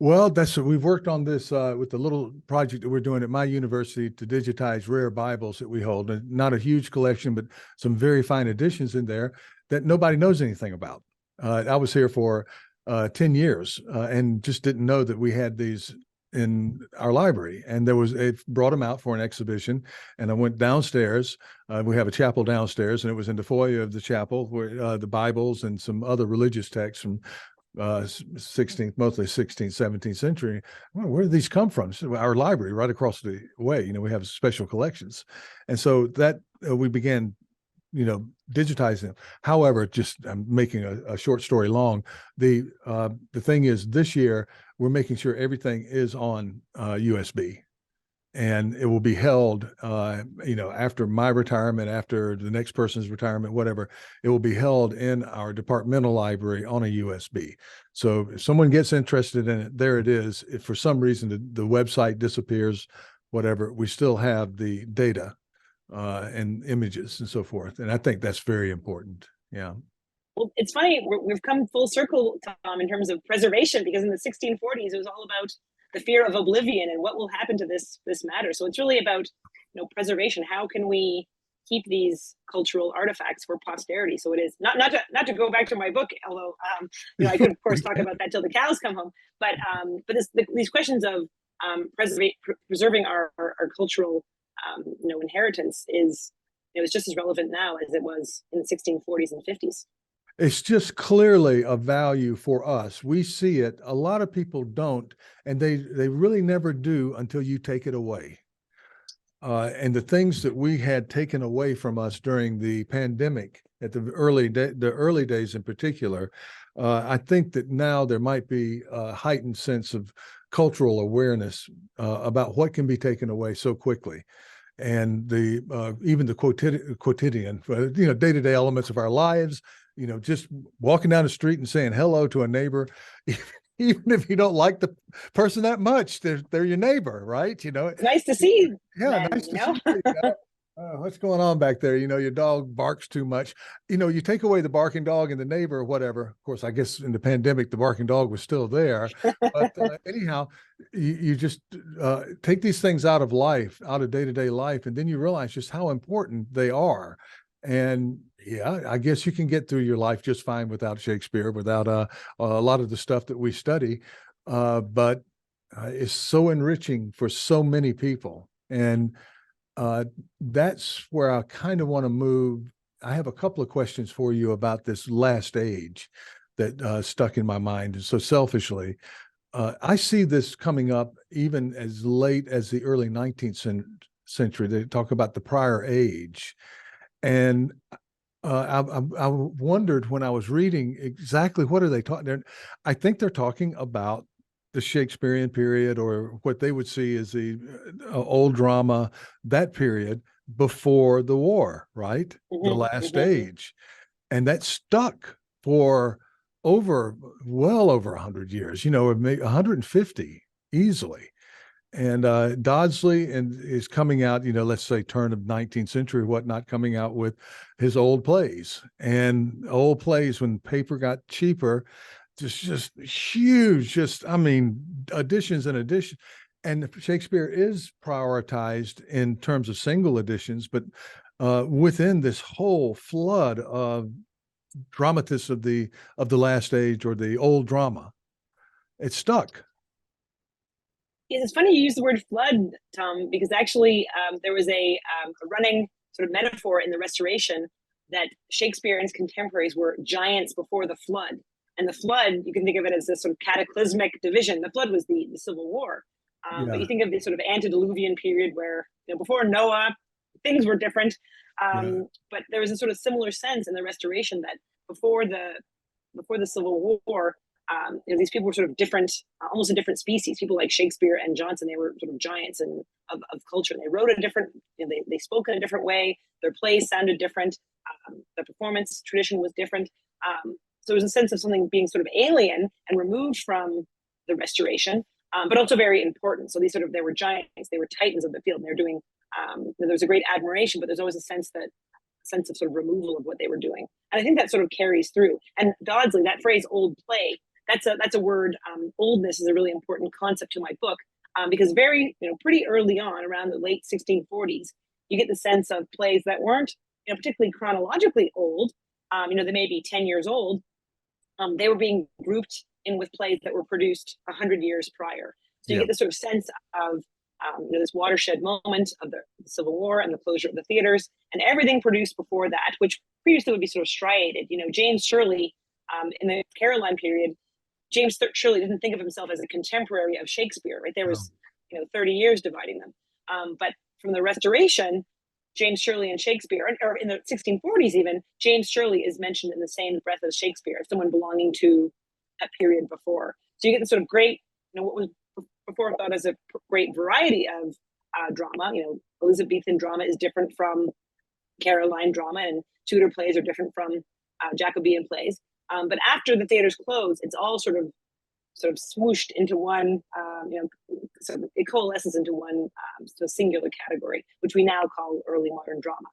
Well, we've worked on this with the little project that we're doing at my university to digitize rare Bibles that we hold. And not a huge collection, but some very fine editions in there that nobody knows anything about. I was here for 10 years and just didn't know that we had these in our library. And it brought them out for an exhibition. And I went downstairs. We have a chapel downstairs, and it was in the foyer of the chapel where the Bibles and some other religious texts from 16th, mostly 16th, 17th century. Well, where did these come from? So our library right across the way, we have special collections. And so that we began, digitizing them. However, I'm making a short story long. The thing is, this year, we're making sure everything is on USB. And it will be held, after my retirement, after the next person's retirement, whatever, it will be held in our departmental library on a USB. So if someone gets interested in it, there it is. If for some reason the website disappears, whatever, we still have the data and images and so forth. And I think that's very important. Yeah. Well, it's funny, we've come full circle, Tom, in terms of preservation, because in the 1640s, it was all about the fear of oblivion and what will happen to this matter. So it's really about, preservation. How can we keep these cultural artifacts for posterity? So it is not to go back to my book, although I could of course talk about that till the cows come home. But these questions of preserving our cultural inheritance is just as relevant now as it was in the 1640s and 50s. It's just clearly a value for us. We see it. A lot of people don't, and they really never do until you take it away. And the things that we had taken away from us during the pandemic, at the early days in particular, I think that now there might be a heightened sense of cultural awareness about what can be taken away so quickly. And even the quotidian, day-to-day elements of our lives, just walking down the street and saying hello to a neighbor, even if you don't like the person that much, they're your neighbor, right? It's nice to see. Yeah, nice to see you. What's going on back there? Your dog barks too much. You take away the barking dog and the neighbor or whatever. Of course, I guess in the pandemic, the barking dog was still there. But anyhow, you just take these things out of life, out of day-to-day life, and then you realize just how important they are. And yeah, I guess you can get through your life just fine without Shakespeare, without a lot of the stuff that we study. But it's so enriching for so many people. And that's where I kind of want to move. I have a couple of questions for you about this last age that stuck in my mind. And so selfishly, I see this coming up even as late as the early 19th century. They talk about the prior age. And I wondered when I was reading exactly what are they talking. I think they're talking about the Shakespearean period, or what they would see as the old drama, that period before the war, right? The last age. And that stuck for well over 100 years, maybe 150 easily. And Dodsley is coming out, let's say turn of 19th century, whatnot, coming out with his old plays. And old plays, when paper got cheaper, just huge, additions and additions. And Shakespeare is prioritized in terms of single editions, but within this whole flood of dramatists of the last age, or the old drama, it stuck. It's funny you use the word flood, Tom, because actually there was a running sort of metaphor in the Restoration that Shakespeare and his contemporaries were giants before the flood. And the flood, you can think of it as this sort of cataclysmic division. The flood was the Civil War. But you think of this sort of antediluvian period where, before Noah, things were different. But there was a sort of similar sense in the Restoration that before the Civil War, these people were sort of different, almost a different species. People like Shakespeare and Johnson, they were sort of giants of culture. They wrote a different, they spoke in a different way. Their plays sounded different. The performance tradition was different. So there was a sense of something being sort of alien and removed from the Restoration, but also very important. So they were giants, they were titans of the field, and they're doing, there was a great admiration, but there's always a sense of sort of removal of what they were doing. And I think that sort of carries through. And Dodsley, that phrase old play, that's a word. Oldness is a really important concept to my book, because pretty early on, around the late 1640s, you get the sense of plays that weren't, particularly chronologically old. They may be 10 years old. They were being grouped in with plays that were produced 100 years prior. So you get this sort of sense of this watershed moment of the Civil War and the closure of the theaters, and everything produced before that, which previously would be sort of striated. James Shirley, in the Caroline period, James Shirley didn't think of himself as a contemporary of Shakespeare, right? There was, 30 years dividing them. But from the Restoration, James Shirley and Shakespeare, or in the 1640s even, James Shirley is mentioned in the same breath as Shakespeare, someone belonging to that period before. So you get this sort of great, what was before thought as a great variety of drama. Elizabethan drama is different from Caroline drama, and Tudor plays are different from Jacobean plays. But after the theaters close, it's all sort of swooshed into one, it coalesces into one singular category, which we now call early modern drama.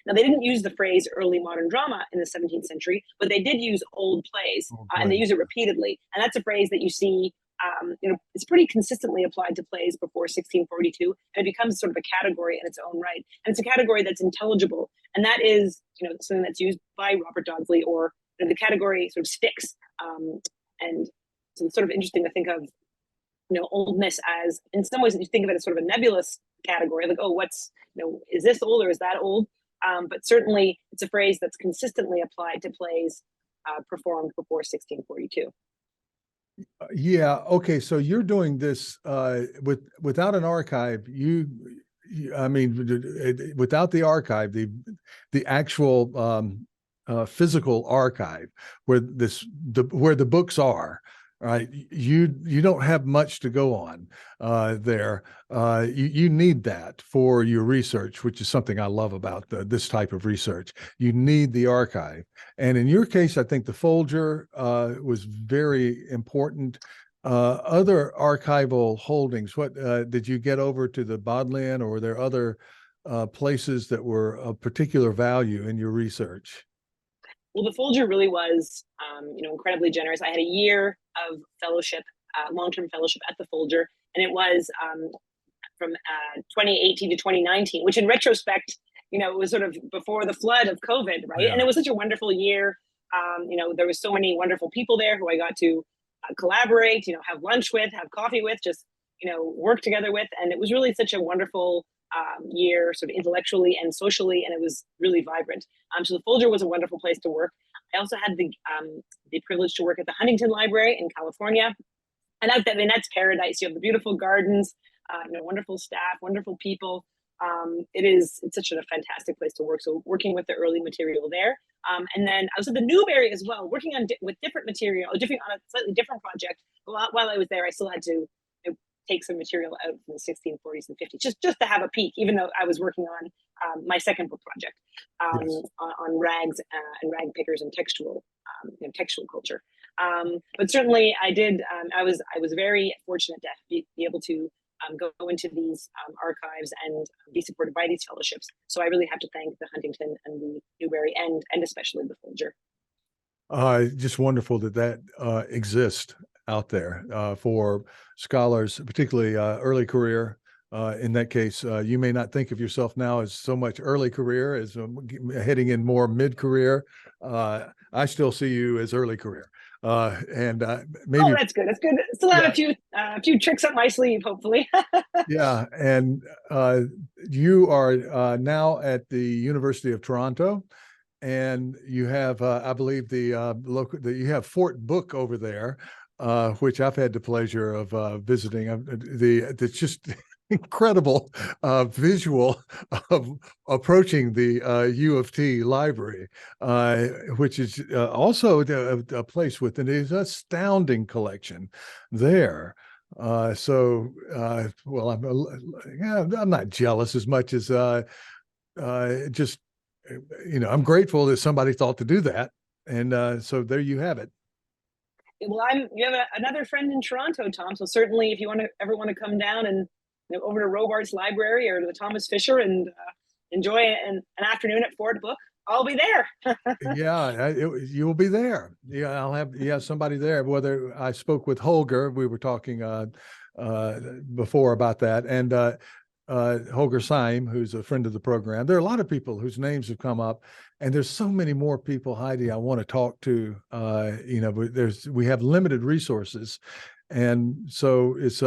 Now, they didn't use the phrase early modern drama in the 17th century, but they did use old plays, and they use it repeatedly. And that's a phrase that you see, it's pretty consistently applied to plays before 1642, and it becomes sort of a category in its own right. And it's a category that's intelligible, and that is, something that's used by Robert Dodsley, or the category sort of sticks. And so it's sort of interesting to think of, oldness as, in some ways, you think of it as sort of a nebulous category, like, oh, is this old or is that old? But certainly it's a phrase that's consistently applied to plays performed before 1642. Yeah. Okay. So you're doing this without an archive. Without the archive, the actual physical archive where the books are. Right, you don't have much to go on there. You need that for your research, which is something I love about this type of research. You need the archive, and in your case, I think the Folger was very important. Other archival holdings. What did you get over to the Bodleian, or were there other places that were of particular value in your research? Well, the Folger really was, incredibly generous. I had a year of fellowship, long-term fellowship at the Folger, and it was from 2018 to 2019, which in retrospect, it was sort of before the flood of COVID, right? Yeah. And it was such a wonderful year. There was so many wonderful people there who I got to collaborate, have lunch with, have coffee with, just, work together with. And it was really such a wonderful year, sort of intellectually and socially, and it was really vibrant. So the Folger was a wonderful place to work. I also had the privilege to work at the Huntington Library in California, and that's paradise. You have the beautiful gardens, wonderful staff, wonderful people. It's such a fantastic place to work. So working with the early material there, and then I was at the Newberry as well, working with different material, on a slightly different project. While I was there, I still had to take some material out from the 1640s and 50s, just to have a peek, even though I was working on my second book project on rags and rag pickers and textual culture. But certainly I did. I was very fortunate to be able to go into these archives and be supported by these fellowships. So I really have to thank the Huntington and the Newberry and especially the Folger. Just wonderful that exists out there for scholars, particularly early career. In that case, you may not think of yourself now as so much early career as heading in more mid-career. I still see you as early career. And maybe. Oh, that's good. That's good. Still have a few tricks up my sleeve, hopefully. Yeah, and you are now at the University of Toronto, and you have, I believe, you have Fort Book over there, which I've had the pleasure of visiting. It's just incredible visual of approaching the U of T library, which is also a place with an astounding collection there. Well, I'm not jealous as much as just, I'm grateful that somebody thought to do that. And so there you have it. Well, you have another friend in Toronto, Tom. So certainly, if you ever want to come down and over to Robarts Library or to the Thomas Fisher and enjoy an afternoon at Ford Book, I'll be there. Yeah, you'll be there. Yeah, I'll have somebody there. Whether I spoke with Holger, we were talking before about that, and Holger Syme, who's a friend of the program. There are a lot of people whose names have come up, and there's so many more people, Heidi, I want to talk to. We have limited resources, and so it's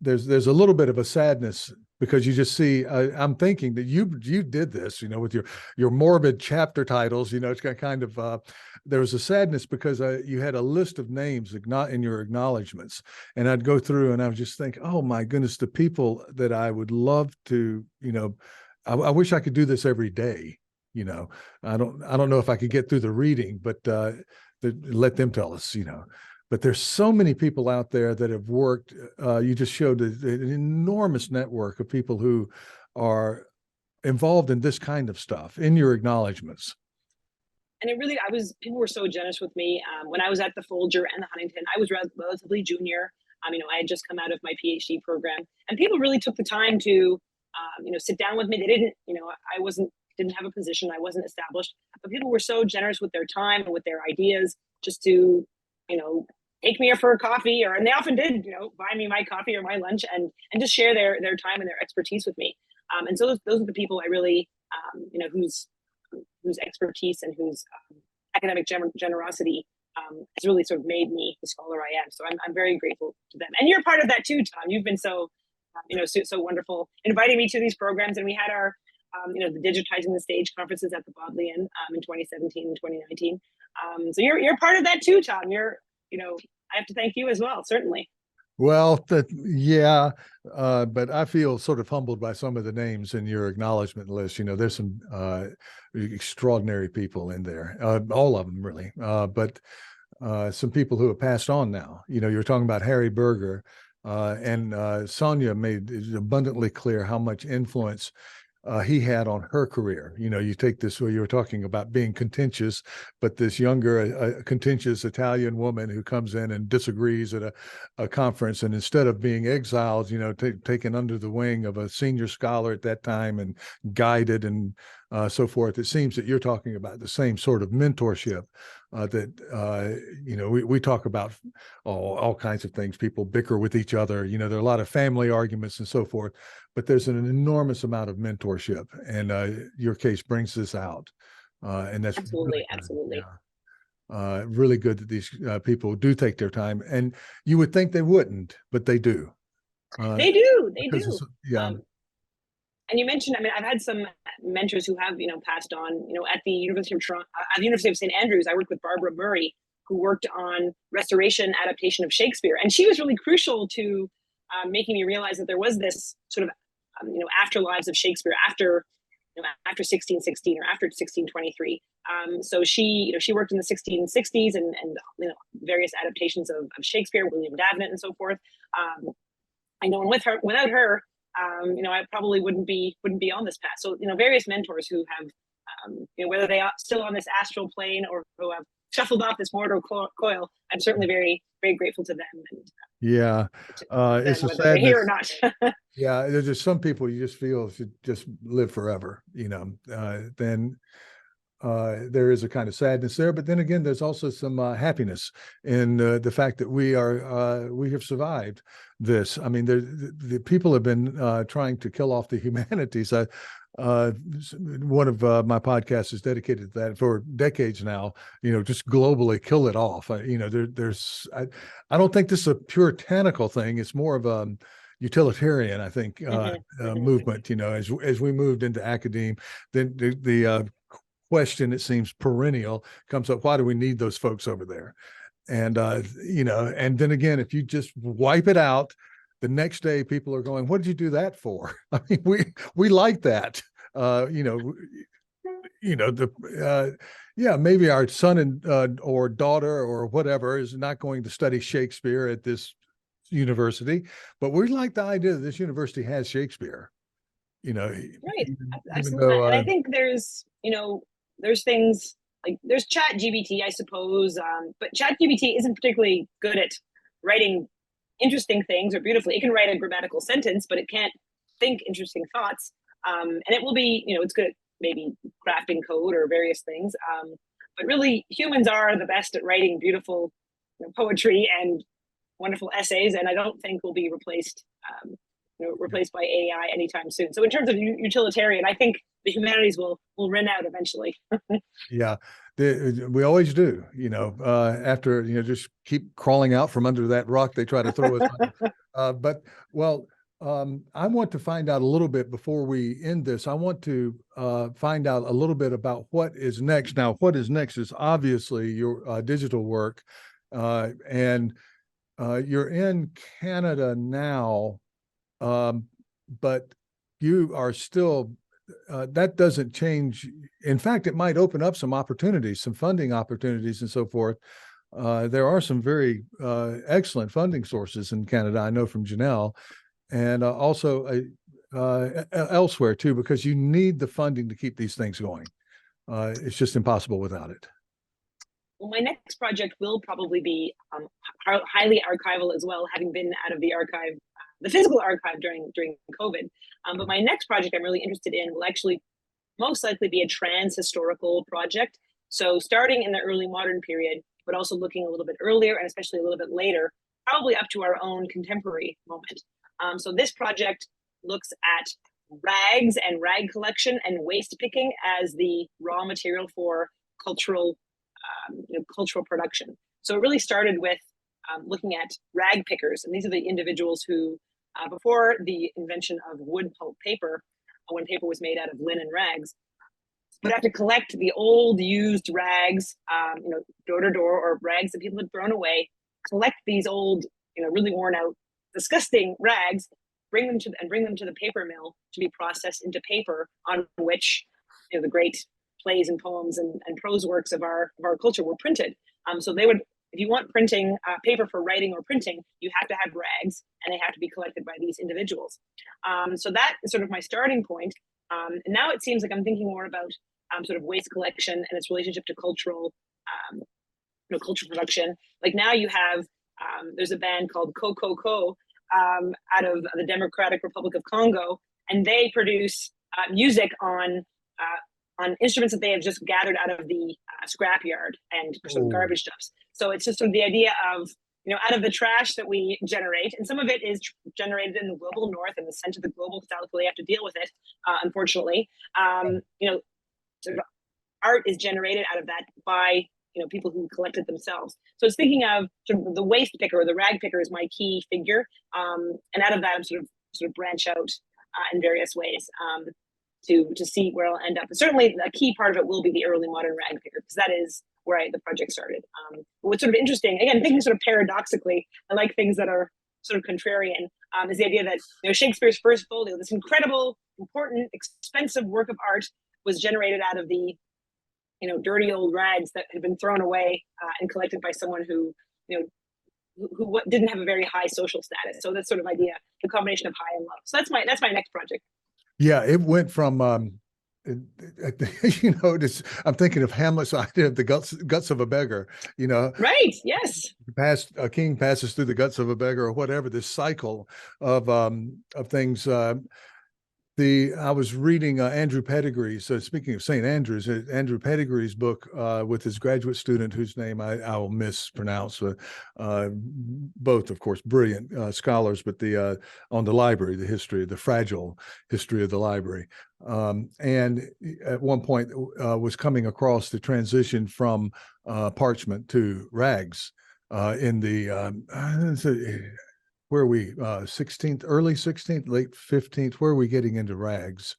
there's a little bit of a sadness because you just see. I'm thinking that you did this, with your morbid chapter titles. It's got kind of there was a sadness because you had a list of names in your acknowledgments, and I'd go through and I would just think, oh my goodness, the people that I would love to, I wish I could do this every day. I don't know if I could get through the reading, but let them tell us. But there's so many people out there that have worked. You just showed an enormous network of people who are involved in this kind of stuff in your acknowledgments. And people were so generous with me. When I was at the Folger and the Huntington, I was relatively junior. I had just come out of my PhD program, and people really took the time to, sit down with me. They didn't, didn't have a position. I wasn't established, but people were so generous with their time and with their ideas just to, take me for a coffee, and they often did, buy me my coffee or my lunch and just share their time and their expertise with me. And so those are the people I really, whose expertise and whose academic generosity has really sort of made me the scholar I am. So I'm very grateful to them. And you're part of that too, Tom. You've been so, so wonderful inviting me to these programs. And we had our, the Digitizing the Stage conferences at the Bodleian in 2017 and 2019. So you're part of that too, Tom. I have to thank you as well, certainly. Well, yeah, but I feel sort of humbled by some of the names in your acknowledgement list. There's some extraordinary people in there, all of them really, but some people who have passed on now. You're talking about Harry Berger, and Sonia made it abundantly clear how much influence he had on her career. You take this where you were talking about being contentious, but this younger, contentious Italian woman who comes in and disagrees at a conference, and instead of being exiled, taken under the wing of a senior scholar at that time and guided and so forth. It seems that you're talking about the same sort of mentorship that, we talk about all kinds of things. People bicker with each other. There are a lot of family arguments and so forth, but there's an enormous amount of mentorship, and your case brings this out. And that's absolutely, absolutely. Really good that these people do take their time, and you would think they wouldn't, but they do. They do. Yeah. And you mentioned, I've had some mentors who have, passed on, at the University of Toronto, at the University of St. Andrews. I worked with Barbara Murray, who worked on restoration adaptation of Shakespeare. And she was really crucial to making me realize that there was this sort of, afterlives of Shakespeare after 1616 or after 1623. So she worked in the 1660s and various adaptations of Shakespeare, William Davenant and so forth. I know, and without her, I probably wouldn't be on this path. So, various mentors who have, whether they are still on this astral plane or who have shuffled off this mortal coil, I'm certainly very, very grateful to them. And yeah, it's a sadness. They're here or not. Yeah, there's just some people you just feel should just live forever. Then there is a kind of sadness there, but then again, there's also some happiness in the fact that we have survived this. The people have been trying to kill off the humanities. One of my podcasts is dedicated to that for decades now. Just globally kill it off. I don't think this is a puritanical thing. It's more of a utilitarian, I think, movement. As we moved into academia, then the question, it seems perennial, comes up: why do we need those folks over there? And and then again, if you just wipe it out, the next day people are going, "What did you do that for?" I mean, we like that. Uh, you know, yeah, maybe our son and or daughter or whatever is not going to study Shakespeare at this university, but we like the idea that this university has Shakespeare. Right. Even Absolutely. though And I think there's things like there's Chat GBT, I suppose, but Chat GBT isn't particularly good at writing interesting things or beautifully. It can write a grammatical sentence, but it can't think interesting thoughts. And it will be, it's good at maybe crafting code or various things. But really, humans are the best at writing beautiful poetry and wonderful essays, and I don't think will be replaced by AI anytime soon. So in terms of utilitarian, I think the humanities will run out eventually. yeah, we always do. After just keep crawling out from under that rock they try to throw us under. But well, I want to find out a little bit before we end this. I want to find out a little bit about what is next. Now, what is next is obviously your digital work, and you're in Canada now, but you are still. That doesn't change. In fact, it might open up some opportunities, some funding opportunities, and so forth. There are some very excellent funding sources in Canada. I know from Janelle, and also elsewhere too, because you need the funding to keep these things going. It's just impossible without it. Well, my next project will probably be highly archival as well, having been out of the archive, the physical archive during COVID. But my next project I'm really interested in will actually most likely be a trans-historical project. So starting in the early modern period, but also looking a little bit earlier and especially a little bit later, probably up to our own contemporary moment. So this project looks at rags and rag collection and waste picking as the raw material for cultural production. So it really started with looking at rag pickers, and these are the individuals who, before the invention of wood pulp paper, when paper was made out of linen rags, would have to collect the old used rags, door to door, or rags that people had thrown away, collect these old, really worn out, disgusting rags, bring them to the paper mill to be processed into paper on which the great plays and poems and prose works of our culture were printed. So they would, if you want printing paper for writing or printing, you have to have rags, and they have to be collected by these individuals. So that is sort of my starting point. And now it seems like I'm thinking more about sort of waste collection and its relationship to cultural production. Like now you have there's a band called Coco out of the Democratic Republic of Congo, and they produce music on instruments that they have just gathered out of the scrapyard and sort of garbage dumps. So it's just sort of the idea of, out of the trash that we generate, and some of it is generated in the global north and sent to the global south where they have to deal with it, unfortunately. Sort of art is generated out of that by people who collect it themselves. So it's thinking of sort of the waste picker or the rag picker is my key figure, and out of that I'm sort of branch out in various ways. To see where I'll end up. But certainly a key part of it will be the early modern rag picker, because that is where the project started. What's sort of interesting, again, thinking sort of paradoxically, I like things that are sort of contrarian, is the idea that Shakespeare's first folio, this incredible, important, expensive work of art, was generated out of the dirty old rags that had been thrown away and collected by someone who who didn't have a very high social status. So that's sort of idea, the combination of high and low. So that's my next project. Yeah, it went from I'm thinking of Hamlet's idea of the guts of a beggar. Right. Yes. A king passes through the guts of a beggar, or whatever. This cycle of things. I was reading Andrew Pettigree's. Speaking of St. Andrews, Andrew Pettigree's book with his graduate student, whose name I will mispronounce. Both, of course, brilliant scholars, but on the library, the fragile history of the library, and at one point was coming across the transition from parchment to rags in the. Where are we? 16th, early 16th, late 15th. Where are we getting into rags?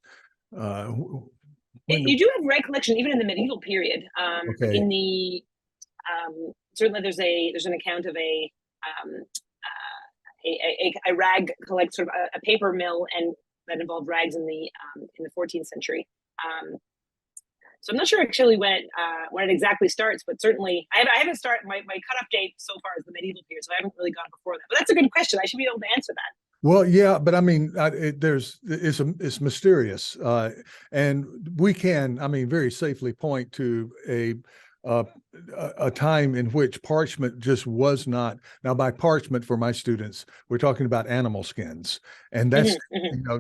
You do have rag collection even in the medieval period. Okay. In the certainly there's an account of a rag collect, sort of a paper mill, and that involved rags in the 14th century. So I'm not sure actually when it exactly starts, but certainly I haven't started my cutoff date so far is the medieval period, so I haven't really gone before that. But that's a good question. I should be able to answer that. Well, yeah, but I mean, it's mysterious, and we can, I mean, very safely point to a time in which parchment just was not. Now, by parchment for my students, we're talking about animal skins, and that's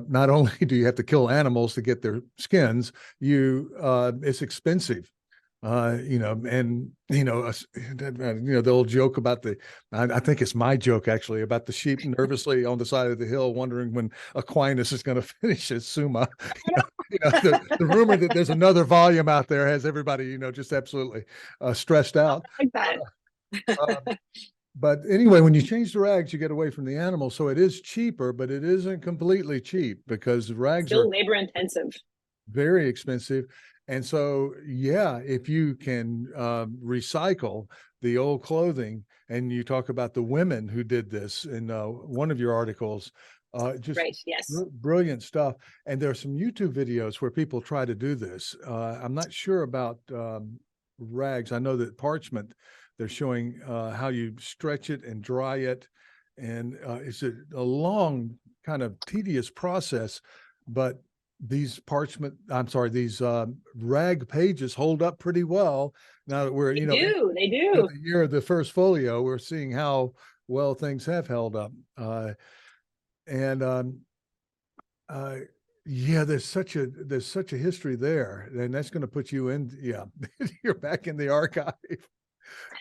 not only do you have to kill animals to get their skins, it's expensive. And the old joke about I think it's my joke actually, about the sheep nervously on the side of the hill, wondering when Aquinas is going to finish his Summa. The rumor that there's another volume out there has everybody, just absolutely stressed out. Like that. But anyway, when you change the rags, you get away from the animal. So it is cheaper, but it isn't completely cheap because rags still are labor intensive, very expensive. And so, yeah, if you can recycle the old clothing, and you talk about the women who did this in one of your articles, just right? Yes, brilliant stuff. And there are some YouTube videos where people try to do this. I'm not sure about rags. I know that parchment, they're showing how you stretch it and dry it. And it's a long, kind of tedious process, but these rag pages hold up pretty well. Now that we're, they do. the year of the first folio, we're seeing how well things have held up. Yeah, there's such a history there, and that's going to put you in. Yeah, you're back in the archive.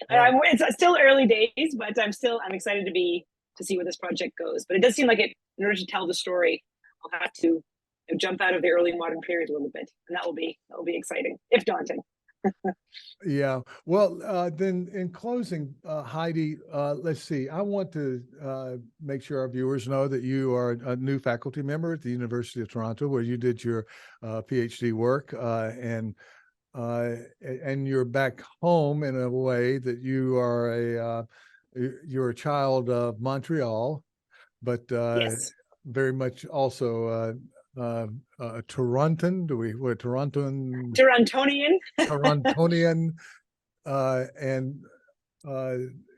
It's still early days, but I'm excited to see where this project goes. But it does seem like in order to tell the story, I'll have to jump out of the early modern period a little bit, and that will be exciting, if daunting. Yeah. Well, then in closing, Heidi, let's see. I want to make sure our viewers know that you are a new faculty member at the University of Toronto, where you did your PhD work, and you're back home in a way that you're a child of Montreal, but Yes. very much also Torontan. Torontan? Torontonian. Torontonian, and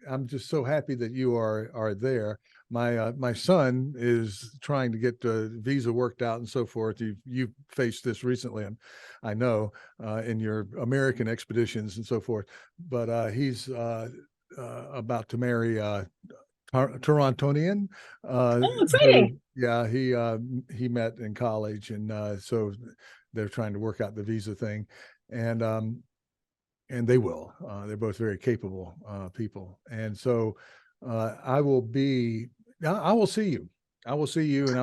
I'm just so happy that you are there. My son is trying to get the visa worked out and so forth. You've faced this recently, and I know in your American expeditions and so forth. But he's about to marry Torontonian. Oh, exciting! Yeah, he met in college, and so they're trying to work out the visa thing, and they will. They're both very capable people, and so I will see you. I will see you, and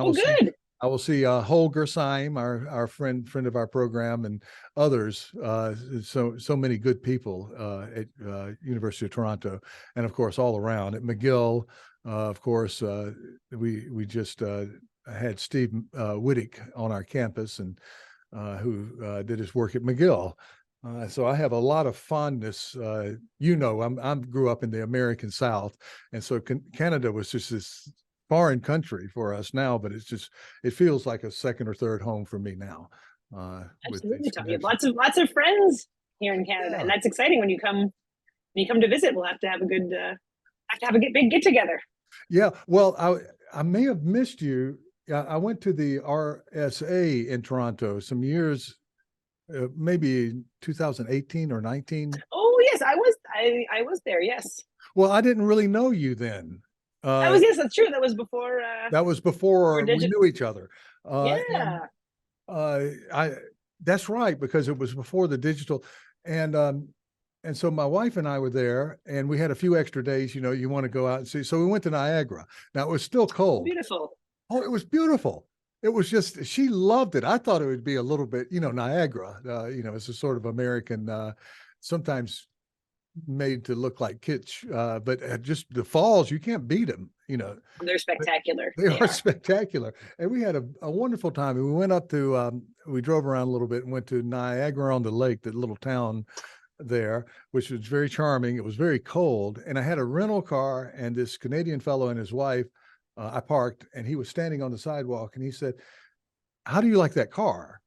I will see Holger Syme, our friend of our program, and others. So many good people at University of Toronto, and of course all around at McGill. Of course, we just had Steve Wittick on our campus, and who did his work at McGill. So I have a lot of fondness. I grew up in the American South, and so Canada was just this foreign country for us now, but it feels like a second or third home for me now. Absolutely, Tom. You have lots of friends here in Canada, and that's exciting. When you come to visit, we'll have to have a big get together. Yeah, well, I may have missed you. I went to the RSA in Toronto some years, maybe 2018 or 19. Oh yes, I was there. Yes. Well, I didn't really know you then. Yes, that's true. That was before. That was before we knew each other. Yeah. That's right, because it was before the digital, and so my wife and I were there, and we had a few extra days. You want to go out and see, so we went to Niagara. Now it was still cold. Beautiful. Oh, it was beautiful. It was just, she loved it. I thought it would be a little bit, Niagara. It's a sort of American, sometimes made to look like kitsch, but just the falls, you can't beat them. They're spectacular. They are spectacular, and we had a wonderful time. And we went up to, we drove around a little bit and went to Niagara on the Lake, that little town there, which was very charming. It was very cold, and I had a rental car, and this Canadian fellow and his wife, I parked, and he was standing on the sidewalk, and he said, "How do you like that car?"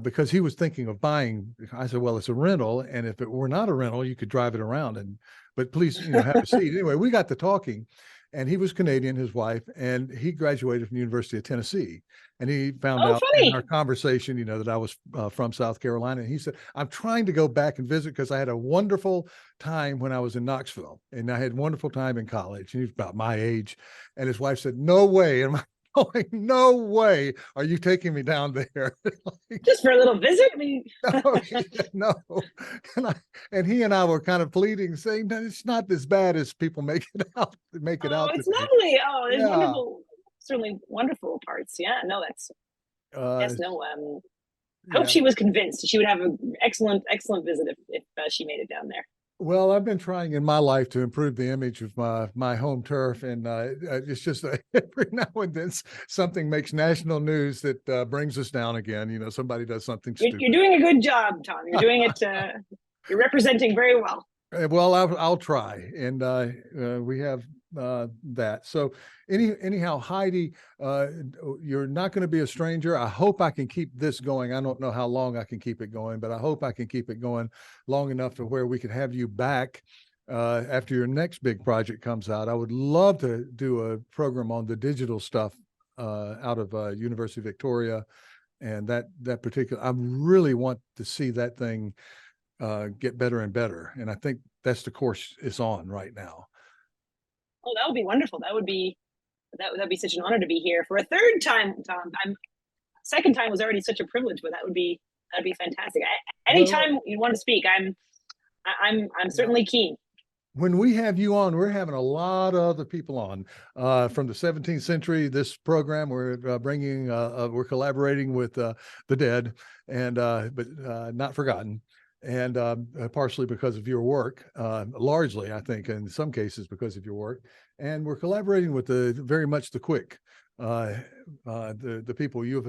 Because he was thinking of buying. I said, "Well, it's a rental, and if it were not a rental, you could drive it around, but please, have a seat." Anyway, we got to talking, and he was Canadian, his wife, and he graduated from the University of Tennessee. And he found Oh, out in our funny. conversation, that I was from South Carolina. And he said, "I'm trying to go back and visit because I had a wonderful time when I was in Knoxville, and I had a wonderful time in college." And he's about my age. And his wife said, "No way." And I'm going, "No way are you taking me down there." Like, Just for a little visit? I mean, no, no. And he and I were kind of pleading, saying that it's not as bad as people make it oh, out to it's be. lovely. Oh, there's Yeah. wonderful, certainly wonderful parts. Yeah, no, that's, Uh, yes, no, I hope yeah. she was convinced. She would have an excellent, excellent visit if she made it down there. Well, I've been trying in my life to improve the image of my home turf, and it's just every now and then something makes national news that brings us down again. Somebody does something You're stupid. doing a good job, Tom. You're doing it. You're representing very well. Well, I'll try, and we have that. So, anyhow, Heidi, you're not going to be a stranger. I hope I can keep this going. I don't know how long I can keep it going, but I hope I can keep it going long enough to where we could have you back after your next big project comes out. I would love to do a program on the digital stuff out of University of Victoria, and that particular. I really want to see that thing get better and better. And I think that's the course it's on right now. Oh, that would be wonderful. That'd be such an honor to be here for a third time, Tom. Second time was already such a privilege, but that'd be fantastic. Anytime Well, you want to speak, I'm certainly keen. when we have you on, we're having a lot of other people on from the 17th century. This program we're bringing, we're collaborating with the dead, and but not forgotten. And partially because of your work, largely, I think, in some cases because of your work. And we're collaborating with very much the quick, the people you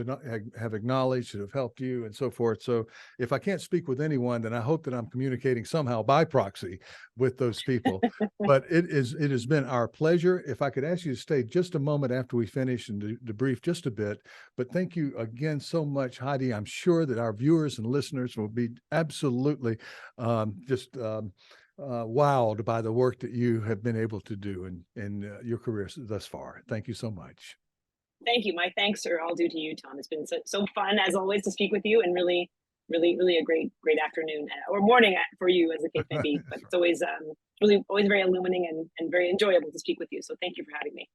have acknowledged that have helped you and so forth. So if I can't speak with anyone, then I hope that I'm communicating somehow by proxy with those people. But it has been our pleasure. If I could ask you to stay just a moment after we finish and debrief just a bit. But thank you again so much, Heidi. I'm sure that our viewers and listeners will be absolutely just wowed by the work that you have been able to do in your career thus far. Thank you so much. Thank you. My thanks are all due to you, Tom. It's been so fun as always to speak with you, and really, really, really a great afternoon or morning for you, as the case may be. But it's always always very illuminating and very enjoyable to speak with you. So thank you for having me.